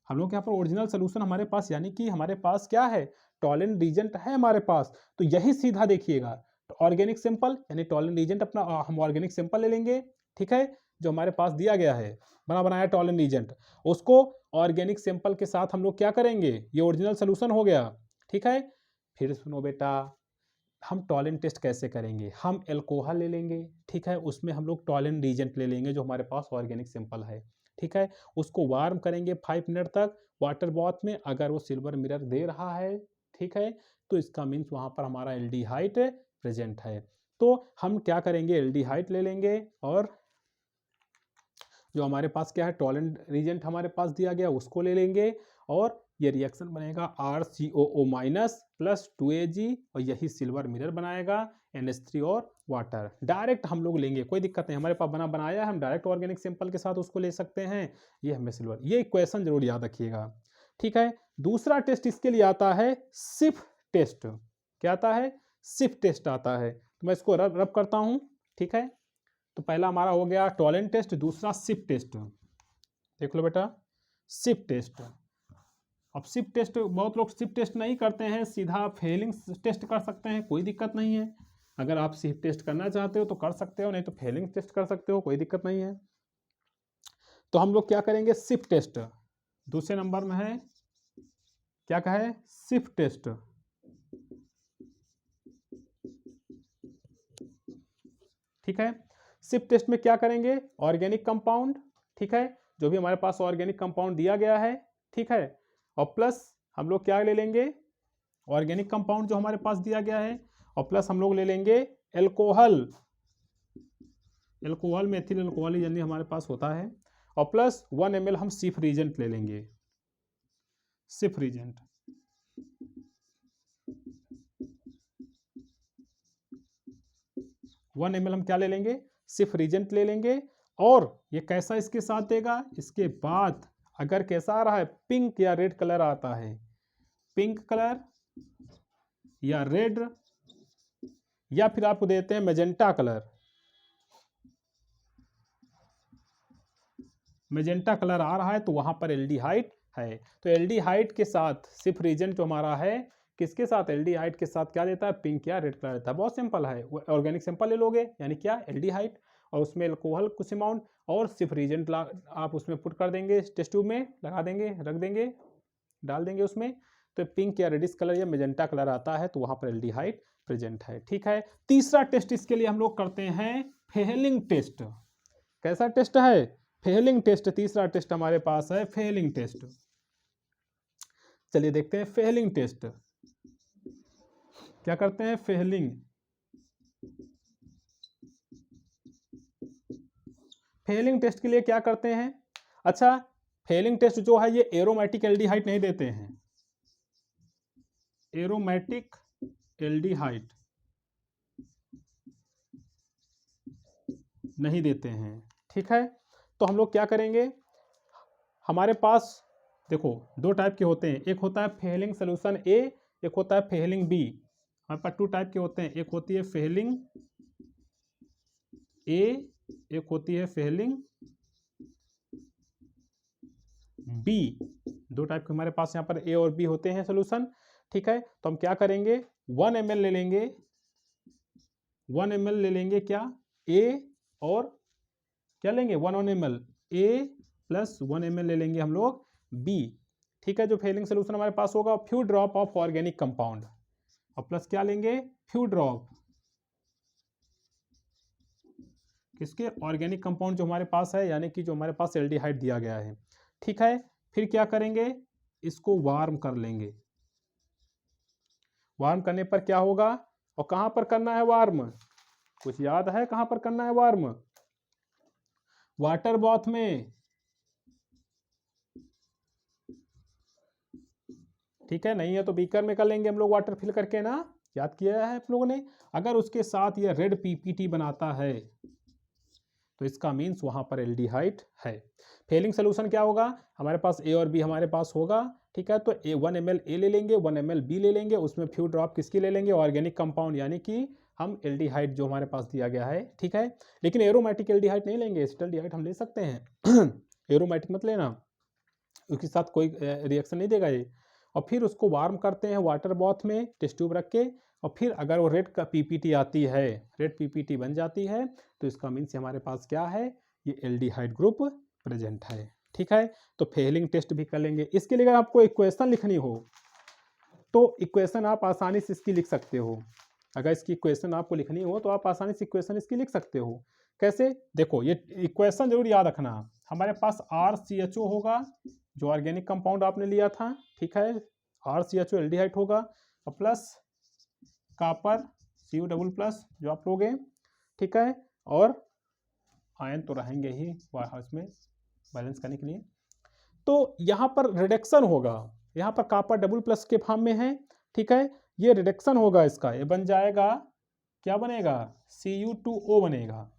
हम लोग यहाँ पर ओरिजिनल सोल्यूशन हमारे पास, यानी कि हमारे पास क्या है, टॉलेन रीजेंट है हमारे पास, तो यही सीधा देखिएगा, तो ऑर्गेनिक सिंपल यानी टॉलेन रीजेंट अपना हम ऑर्गेनिक सिंपल ले लेंगे, ठीक है, जो हमारे पास दिया गया है बना बनाया टॉलेन रीजेंट, उसको ऑर्गेनिक सिंपल के साथ हम लोग क्या करेंगे, ये ओरिजिनल सोल्यूशन हो गया, ठीक है। फिर सुनो बेटा, हम टॉलेन टेस्ट कैसे करेंगे, हम एल्कोहल ले लेंगे, ठीक है, उसमें हम लोग टॉलेन रीजेंट ले लेंगे जो हमारे पास ऑर्गेनिक सिंपल है, ठीक है, उसको वार्म करेंगे 5 मिनट तक वाटर बाथ में। अगर वो सिल्वर मिरर दे रहा है, ठीक है, तो इसका मीन्स वहाँ पर हमारा एल्डिहाइड प्रेजेंट है। तो हम क्या करेंगे, एल्डिहाइड ले लेंगे, और जो हमारे पास क्या है टॉलेन रीजेंट हमारे पास दिया गया उसको ले लेंगे, और ये रिएक्शन बनेगा RCOO माइनस प्लस 2Ag, और यही सिल्वर मिरर बनाएगा NH3 और वाटर। डायरेक्ट हम लोग लेंगे, कोई दिक्कत नहीं, हमारे पास बनाया है, हम डायरेक्ट ऑर्गेनिक सिंपल के साथ उसको ले सकते हैं, ये हमें सिल्वर, ये इक्वेशन जरूर याद रखिएगा, ठीक है। दूसरा टेस्ट इसके लिए आता है सिफ टेस्ट, क्या आता है, सिफ टेस्ट आता है, तो मैं इसको रब करता हूँ, ठीक है। तो पहला हमारा हो गया टॉलेन टेस्ट, दूसरा सिफ टेस्ट, देख लो बेटा, सिफ टेस्ट। अब सिप टेस्ट बहुत लोग सिप टेस्ट नहीं करते हैं, सीधा फेलिंग टेस्ट कर सकते हैं, कोई दिक्कत नहीं है, अगर आप सिप टेस्ट करना चाहते हो तो कर सकते हो, नहीं तो फेलिंग टेस्ट कर सकते हो, कोई दिक्कत नहीं है। तो हम लोग क्या करेंगे, सिप टेस्ट, दूसरे नंबर में है क्या कहे, सिप टेस्ट, ठीक है। सिप टेस्ट में क्या करेंगे, ऑर्गेनिक कंपाउंड, ठीक है, जो भी हमारे पास ऑर्गेनिक कंपाउंड दिया गया है, ठीक है, और प्लस हम लोग क्या ले लेंगे, ऑर्गेनिक कंपाउंड जो हमारे पास दिया गया है, और प्लस हम लोग ले लेंगे एल्कोहल, एल्कोहल मेथिल एल्कोहल यानी हमारे पास होता है, और प्लस 1 ml हम सिफ रीजेंट ले लेंगे, सिफ रीजेंट। वन ml हम क्या ले लेंगे, सिर्फ रीजेंट ले लेंगे। और ये कैसा इसके साथ देगा, इसके बाद अगर कैसा आ रहा है, पिंक या रेड कलर आता है, पिंक कलर या रेड, या फिर आपको देते हैं मैजेंटा कलर, मैजेंटा कलर आ रहा है तो वहां पर एल्डिहाइड है। तो एल्डिहाइड के साथ सिर्फ रीजेंट जो हमारा है, किसके साथ, एल्डिहाइड के साथ क्या देता है, पिंक या रेड कलर देता है। बहुत सिंपल है, ऑर्गेनिक सिंपल ले लोगे यानी क्या, एल्डिहाइड, और उसमें अल्कोहल कुछ अमाउंट, और सिर्फ रीजेंट आप उसमें पुट कर देंगे, टेस्ट ट्यूब में लगा देंगे, रख देंगे, डाल देंगे उसमें, तो पिंक या रेडिश कलर या मेजेंटा कलर आता है तो वहां पर एल्डिहाइड प्रेजेंट है। ठीक है, तीसरा टेस्ट इसके लिए हम लोग करते हैं फेहलिंग टेस्ट। कैसा टेस्ट है, फेहलिंग टेस्ट। तीसरा टेस्ट हमारे पास है फेहलिंग टेस्ट। चलिए देखते हैं फेहलिंग टेस्ट क्या करते हैं। फेहलिंग, फेहलिंग टेस्ट के लिए क्या करते हैं, अच्छा फेहलिंग टेस्ट जो है ये एरोमेटिक एल्डिहाइड नहीं देते हैं, एरोमेटिक एल्डिहाइड नहीं देते हैं। ठीक है, तो हम लोग क्या करेंगे, हमारे पास देखो दो टाइप के होते हैं, एक होता है फेहलिंग सोल्यूशन ए, एक होता है फेहलिंग बी। हमारे पास टू टाइप के होते हैं, एक होती है फेहलिंग ए, एक होती है फेहलिंग बी। दो टाइप के हमारे पास यहाँ पर ए और बी होते हैं सोल्यूशन। ठीक है, तो हम क्या करेंगे, 1 ml ले लेंगे, 1 ml ले लेंगे क्या, ए, और क्या लेंगे 1 ml ए प्लस 1 ml ले लेंगे हम लोग बी। ठीक है, जो फेहलिंग सोल्यूशन हमारे पास होगा, few drop of organic compound, और प्लस क्या लेंगे, फ्यू ड्रॉप किसके, ऑर्गेनिक कंपाउंड जो हमारे पास है, यानी कि जो हमारे पास एल्डिहाइड दिया गया है। ठीक है, फिर क्या करेंगे, इसको वार्म कर लेंगे। वार्म करने पर क्या होगा, और कहां पर करना है वार्म, कुछ याद है कहां पर करना है वार्म, वाटर बाथ में। ठीक है, नहीं है तो बीकर में कर लेंगे हम लोग वाटर फिल करके ना, याद किया है आप लोगों ने। अगर उसके साथ ये रेड पीपीटी बनाता है तो इसका मीन्स वहां पर एल्डिहाइड है। फेलिंग सोल्यूशन क्या होगा, हमारे पास ए और बी हमारे पास होगा। ठीक है, तो 1 ml ए ले लेंगे, 1 ml बी ले लेंगे, उसमें फ्यू ड्रॉप किसकी ले लेंगे, ऑर्गेनिक कंपाउंड, यानी कि हम एल्डिहाइड जो हमारे पास दिया गया है। ठीक है, लेकिन एरोमेटिक एल्डिहाइड नहीं लेंगे, एसिटाल्डिहाइड हम ले सकते हैं एरोमेटिक मत लेना, उसके साथ कोई रिएक्शन नहीं देगा ये। और फिर उसको वार्म करते हैं वाटर बाथ में टेस्ट ट्यूब रख के, और फिर अगर वो रेड का पीपीटी आती है, रेड पीपीटी बन जाती है, तो इसका मीन्स हमारे पास क्या है, ये एल्डिहाइड ग्रुप प्रेजेंट है। ठीक है, तो फेहलिंग टेस्ट भी कर लेंगे। इसके लिए अगर आपको इक्वेशन लिखनी हो तो इक्वेशन आप आसानी से इसकी लिख सकते हो। अगर इसकी इक्वेशन आपको लिखनी हो तो आप आसानी से इक्वेशन इसकी लिख सकते हो। कैसे, देखो ये इक्वेशन जरूर याद रखना, हमारे पास RCHO होगा जो ऑर्गेनिक कंपाउंड आपने लिया था। ठीक है, RCHO एल्डिहाइड होगा, और plus copper Cu double plus जो आप लोगे। ठीक है, और आयन तो रहेंगे ही इसमें बैलेंस करने के लिए। तो यहाँ पर रिडक्शन होगा, यहाँ पर कॉपर डबल प्लस के फॉर्म में है। ठीक है, ये रिडक्शन होगा इसका, ये बन जाएगा, क्या बनेगा, Cu2O बनेगा।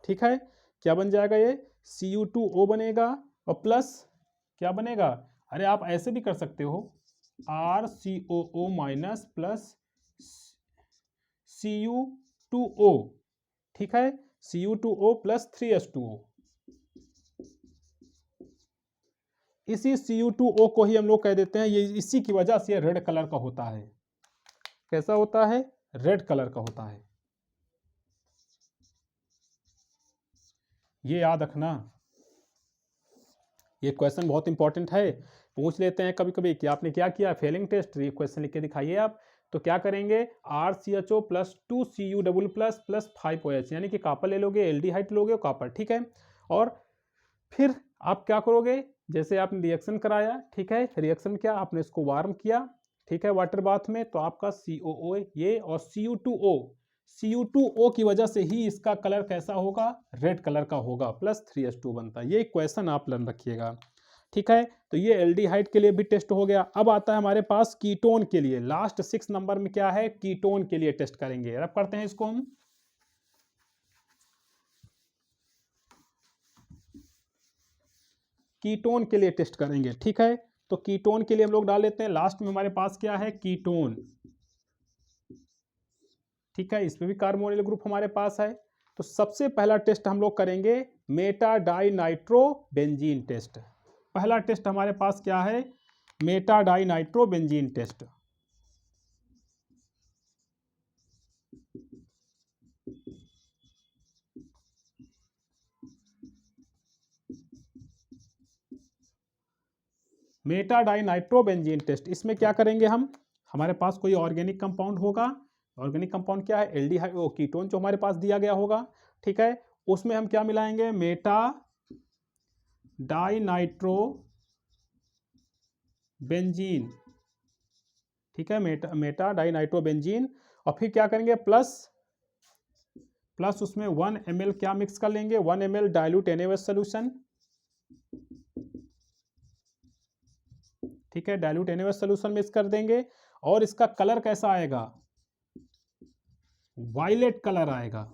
ठीक है, क्या बन जाएगा ये, Cu2O बनेगा, और प्लस क्या बनेगा, अरे आप ऐसे भी कर सकते हो, RCOO माइनस प्लस Cu2O। ठीक है, Cu2O प्लस 3H2O। इसी Cu2O को ही हम लोग कह देते हैं, ये इसी की वजह से रेड कलर का होता है। कैसा होता है, रेड कलर का होता है, ये याद रखना। ये क्वेश्चन बहुत इंपॉर्टेंट है, पूछ लेते हैं कभी कभी कि आपने क्या किया, फेलिंग टेस्ट, ये क्वेश्चन लिख के दिखाइए आप। तो क्या करेंगे, RCHO plus 2Cu double plus plus 5OH, यानी कि कॉपर ले लोगे, एल्डिहाइड लोगे और कॉपर। ठीक है, और फिर आप क्या करोगे, जैसे आपने रिएक्शन कराया, ठीक है, रिएक्शन क्या आपने इसको वार्म किया, ठीक है, वाटर बाथ में, तो आपका COO ये और Cu2O की वजह से ही इसका कलर कैसा होगा, रेड कलर का होगा, प्लस 3H2 बनता है। ये क्वेश्चन आप लर्न रखिएगा, ठीक है। तो ये एल्डिहाइड के लिए भी टेस्ट हो गया। अब आता है हमारे पास कीटोन के लिए, लास्ट 6 नंबर में क्या है, कीटोन के लिए टेस्ट करेंगे। अब करते हैं इसको हम, कीटोन के लिए टेस्ट करेंगे, ठीक है। तो कीटोन के लिए हम लोग डाल लेते हैं, लास्ट में हमारे पास क्या है, कीटोन, ठीक है। इसमें भी कार्बोनिल ग्रुप हमारे पास है। तो सबसे पहला टेस्ट हम लोग करेंगे meta dinitrobenzene test. पहला टेस्ट हमारे पास क्या है, meta dinitrobenzene test. Meta dinitrobenzene test, इसमें क्या करेंगे हम, हमारे पास कोई ऑर्गेनिक कंपाउंड होगा, ऑर्गेनिक कंपाउंड क्या है, एल्डिहाइड, वो कीटोन जो हमारे पास दिया गया होगा, ठीक है। उसमें हम क्या मिलाएंगे, मेटा डाई नाइट्रो बेंजीन, ठीक है, मेटा डाई नाइट्रो बेंजीन। और फिर क्या करेंगे, प्लस उसमें 1 ml क्या मिक्स कर लेंगे, 1 ml डाइल्यूट NaOH सोल्यूशन, ठीक है, डाइल्यूट NaOH सोल्यूशन मिक्स कर देंगे। और इसका कलर कैसा आएगा, वायलेट कलर आएगा,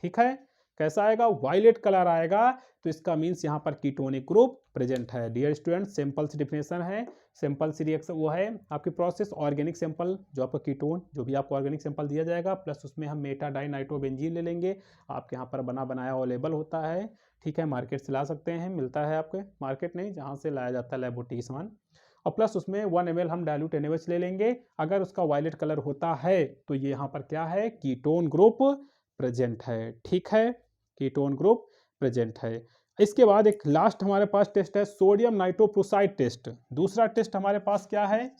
ठीक है, कैसा आएगा, वायलेट कलर आएगा। तो इसका मीन्स यहाँ पर कीटोनिक ग्रुप प्रेजेंट है। डियर स्टूडेंट, सिंपल सी डिफिनेशन है, सिंपल सी रिएक्शन वो है आपकी प्रोसेस, ऑर्गेनिक सैंपल जो आपका कीटोन, जो भी आपको ऑर्गेनिक सैंपल दिया जाएगा, प्लस उसमें हम मेटा डाई नाइट्रो बेंजीन ले लेंगे। आपके यहाँ पर बना बनाया अवेलेबल होता है, ठीक है, मार्केट से ला सकते हैं, मिलता है आपके, मार्केट नहीं, जहाँ से लाया जाता है लैबोरेटरी सामान। और प्लस उसमें 1 ml हम डाइल्यूट NaOH ले लेंगे। अगर उसका वायलेट कलर होता है तो ये यहाँ पर क्या है, कीटोन ग्रुप प्रेजेंट है, ठीक है, कीटोन ग्रुप प्रेजेंट है। इसके बाद एक लास्ट हमारे पास टेस्ट है सोडियम नाइट्रोप्रोसाइड टेस्ट। दूसरा टेस्ट हमारे पास क्या है,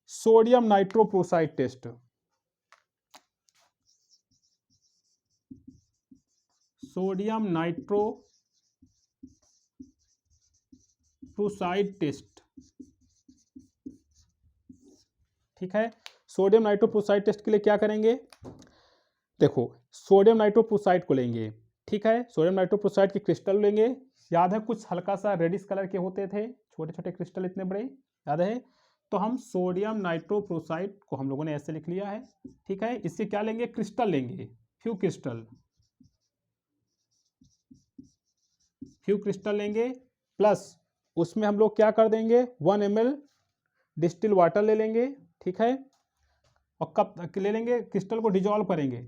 sodium nitroprusside test. Sodium nitroprusside test, ठीक है। सोडियम नाइट्रोप्रोसाइड टेस्ट के लिए क्या करेंगे, देखो सोडियम नाइट्रोप्रोसाइड को लेंगे, ठीक है, सोडियम नाइट्रोप्रोसाइड के क्रिस्टल लेंगे। याद है कुछ हल्का सा रेडिश कलर के होते थे, छोटे छोटे क्रिस्टल इतने बड़े, याद है। तो हम सोडियम नाइट्रोप्रोसाइड को हम लोगों ने ऐसे लिख लिया है, ठीक है। इससे क्या लेंगे, क्रिस्टल लेंगे, फ्यू क्रिस्टल लेंगे। प्लस उसमें हम लोग क्या कर देंगे, 1 ml डिस्टिल वाटर ले लेंगे, ठीक है। और कब ले लेंगे, क्रिस्टल को डिजोल्व करेंगे,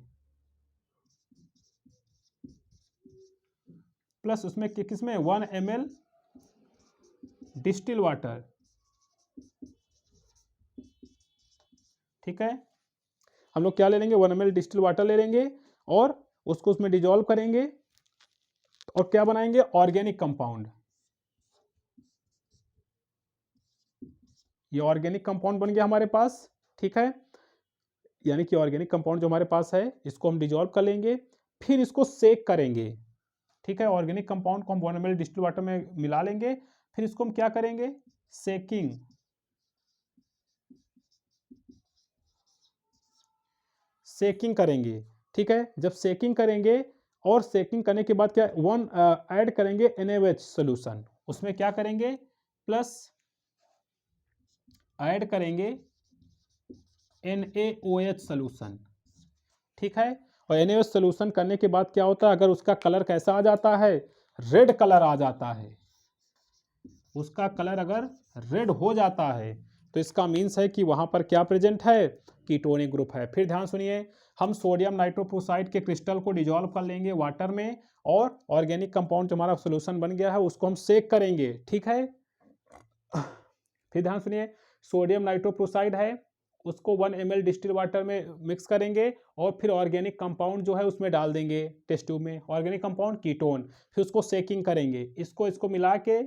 प्लस उसमें किसमें 1 ml डिस्टिल वाटर, ठीक है। हम लोग क्या ले लेंगे, 1 ml डिस्टिल वाटर ले लेंगे और उसको उसमें डिजोल्व करेंगे और क्या बनाएंगे, ऑर्गेनिक कंपाउंड। ये ऑर्गेनिक कंपाउंड बन गया हमारे पास, ठीक है। यानी कि ऑर्गेनिक कंपाउंड जो हमारे पास है इसको हम डिजोल्व कर लेंगे, फिर इसको सेक करेंगे, ठीक है। ऑर्गेनिक कंपाउंड को हम 1 ml डिस्टिल वाटर में मिला लेंगे, फिर इसको हम क्या करेंगे, सेकिंग करेंगे, ठीक है। जब सेकिंग करेंगे और सेकिंग करने के बाद क्या ऐड करेंगे NaOH सोल्यूशन, उसमें क्या करेंगे, प्लस ऐड करेंगे NaOH सोल्यूशन, ठीक है। और NaOH सोल्यूशन करने के बाद क्या होता है, अगर उसका कलर कैसा आ जाता है, रेड कलर आ जाता है, उसका कलर अगर रेड हो जाता है तो इसका मीन्स है कि वहां पर क्या प्रेजेंट है, कीटोनिक ग्रुप है। फिर ध्यान सुनिए, हम सोडियम नाइट्रोप्रोसाइड के क्रिस्टल को डिजोल्व कर लेंगे वाटर में और ऑर्गेनिक कंपाउंड जो हमारा सोल्यूशन बन गया है उसको हम सेक करेंगे, ठीक है। फिर ध्यान सुनिए, सोडियम नाइट्रोप्रोसाइड है, उसको 1 ml डिस्टिल वाटर में मिक्स करेंगे और फिर ऑर्गेनिक कंपाउंड जो है उसमें डाल देंगे टेस्ट ट्यूब में, ऑर्गेनिक कंपाउंड कीटोन, फिर उसको सेकिंग करेंगे, इसको मिला के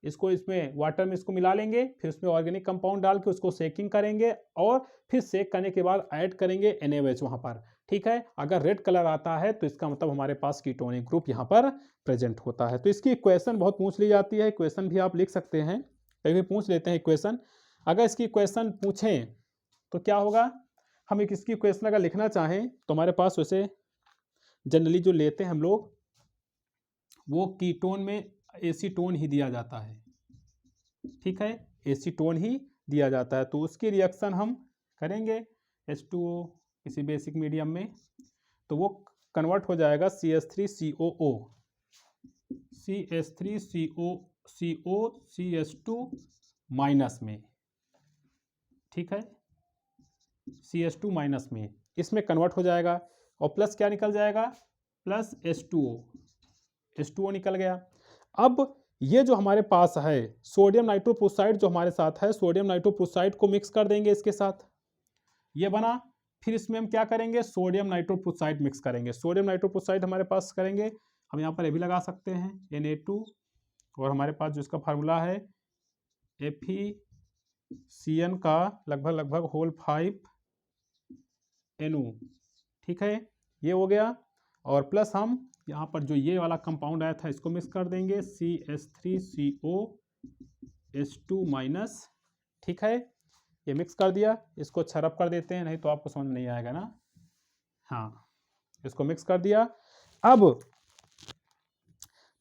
इसको इसमें वाटर में इसको मिला लेंगे, फिर उसमें ऑर्गेनिक कंपाउंड डाल के उसको सेकिंग करेंगे और फिर सेक करने के बाद ऐड करेंगे NaOH वहाँ पर, ठीक है। अगर रेड कलर आता है तो इसका मतलब हमारे पास कीटोनिक ग्रुप यहाँ पर प्रेजेंट होता है। तो इसकी इक्वेशन बहुत पूछ ली जाती है, इक्वेशन भी आप लिख सकते हैं, कभी पूछ लेते हैं इक्वेशन। अगर इसकी इक्वेशन पूछें तो क्या होगा, हम एक इसकी इक्वेशन अगर लिखना चाहें तो हमारे पास वैसे जनरली जो लेते हैं हम लोग वो कीटोन में एसीटोन ही दिया जाता है, ठीक है, एसीटोन ही दिया जाता है। तो उसकी रिएक्शन हम करेंगे H2O किसी बेसिक मीडियम में, तो वो कन्वर्ट हो जाएगा CH3COO, CH3CO, माइनस में, ठीक है, CH2 माइनस में, इसमें कन्वर्ट हो जाएगा और प्लस क्या निकल जाएगा, प्लस H2O निकल गया। अब ये जो हमारे पास है सोडियम नाइट्रोप्रोसाइड जो हमारे साथ है, सोडियम नाइट्रोप्रोसाइड को मिक्स कर देंगे इसके साथ, ये बना। फिर इसमें हम क्या करेंगे, सोडियम नाइट्रोप्रोसाइड मिक्स करेंगे। सोडियम नाइट्रोप्रोसाइड हमारे पास करेंगे, हम यहाँ पर ये भी लगा सकते हैं Na2, और हमारे पास जो इसका फार्मूला है FeCN का लगभग होल 5 NO, ठीक है, ये हो गया। और प्लस हम यहाँ पर जो ये वाला कंपाउंड आया था इसको मिक्स कर देंगे CH3CO माइनस, ठीक है, ये मिक्स कर दिया। इसको अच्छा रब कर देते हैं, नहीं तो आपको समझ नहीं आएगा ना। हाँ, इसको मिक्स कर दिया। अब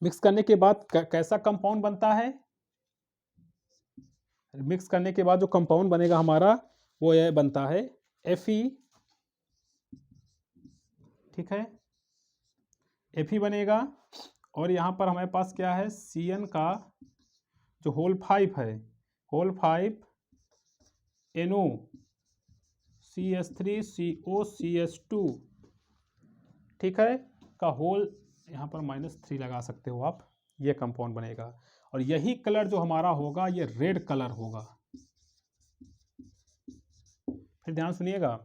मिक्स करने के बाद कैसा कंपाउंड बनता है, मिक्स करने के बाद जो कंपाउंड बनेगा हमारा वो ये बनता है Fe, ठीक है, Fe बनेगा। और यहाँ पर हमारे पास क्या है, Cn का जो होल 5 है, होल 5 NO CH3CO CH2, ठीक है, का होल यहाँ पर -3 लगा सकते हो आप, ये कंपाउंड बनेगा। और यही कलर जो हमारा होगा ये रेड कलर होगा। फिर ध्यान सुनिएगा,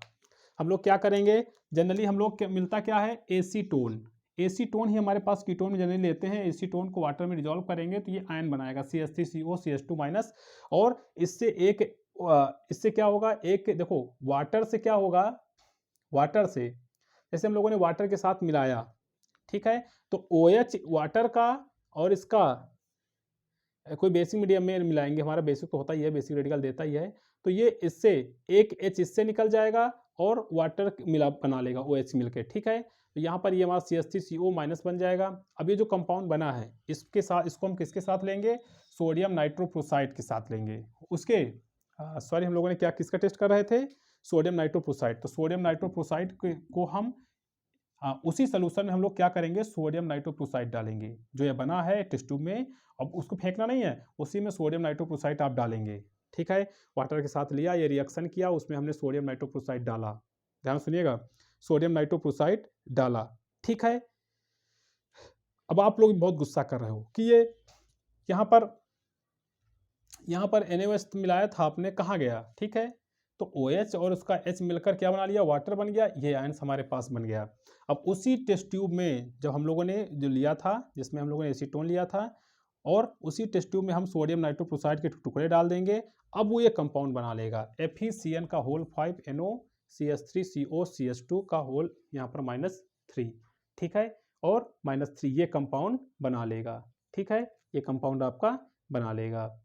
हम लोग क्या करेंगे, जनरली हम लोग मिलता क्या है, एसीटोन। एसीटोन ही हमारे पास कीटोन में जनरली लेते हैं। एसीटोन को वाटर में डिजोल्व करेंगे तो ये आयन बनाएगा CH3CO CH2 माइनस। और इससे क्या होगा, एक देखो वाटर से क्या होगा, वाटर से जैसे हम लोगों ने वाटर के साथ मिलाया, ठीक है, तो OH वाटर का और इसका कोई बेसिक मीडियम में मिलाएंगे, हमारा बेसिक तो होता ही है, बेसिक रेडिकल देता ही है, तो ये इससे एक H इससे निकल जाएगा और वाटर मिला बना लेगा OH मिलके, ठीक है। तो यहाँ पर ये हमारा CH3CO माइनस बन जाएगा। अब ये जो कंपाउंड बना है इसके साथ, इसको हम किसके साथ लेंगे, सोडियम नाइट्रोप्रोसाइड के साथ लेंगे। उसके सॉरी हम लोगों ने क्या किसका टेस्ट कर रहे थे, सोडियम नाइट्रोप्रोसाइड। तो सोडियम नाइट्रोप्रोसाइड को हम उसी सोल्यूशन में हम लोग क्या करेंगे, सोडियम नाइट्रोप्रोसाइड डालेंगे जो ये बना है टेस्ट ट्यूब में। अब उसको फेंकना नहीं है, उसी में सोडियम नाइट्रोप्रोसाइड आप डालेंगे, ठीक है। वाटर के साथ लिया, ये रिएक्शन किया, उसमें हमने सोडियम नाइट्रोप्रोसाइड डाला, ध्यान सुनिएगा, सोडियम नाइट्रोप्रोसाइड डाला, ठीक है। अब आप लोग बहुत गुस्सा कर रहे हो कि ये यहाँ पर NaOH मिलाया था आपने, कहाँ गया, ठीक है। तो OH और उसका H मिलकर क्या बना लिया, वाटर बन गया, ये आयंस हमारे पास बन गया। अब उसी टेस्ट ट्यूब में जब हम लोगों ने जो लिया था, जिसमें हम लोगों ने एसीटोन लिया था, और उसी टेस्ट ट्यूब में हम सोडियम नाइट्रोप्रोसाइड के टुकड़े डाल देंगे। अब वो ये कंपाउंड बना लेगा FeCN का होल 5 NO CH3CO CH2 का होल यहाँ पर -3, ठीक है, और -3 ये कंपाउंड बना लेगा, ठीक है, ये कंपाउंड आपका बना लेगा।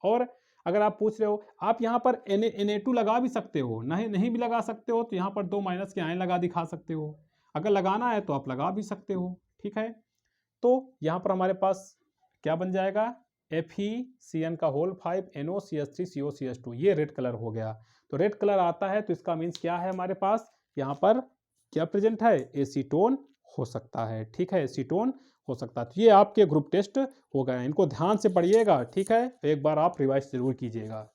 और अगर आप पूछ रहे हो, आप यहाँ पर Na2 लगा भी सकते हो, नहीं भी लगा सकते हो तो यहाँ पर 2 माइनस के आयन लगा दिखा सकते हो। अगर लगाना है तो आप लगा भी सकते हो, ठीक है। तो यहाँ पर हमारे पास क्या बन जाएगा, FeCN का होल 5 NO CH3CO CH2, ये रेड कलर हो गया। तो रेड कलर आता है तो इसका मीन्स क्या है, हमारे पास यहाँ पर क्या प्रेजेंट है, एसीटोन हो सकता है, ठीक है, एसीटोन हो सकता है। तो ये आपके ग्रुप टेस्ट हो गए, इनको ध्यान से पढ़िएगा, ठीक है, एक बार आप रिवाइज जरूर कीजिएगा।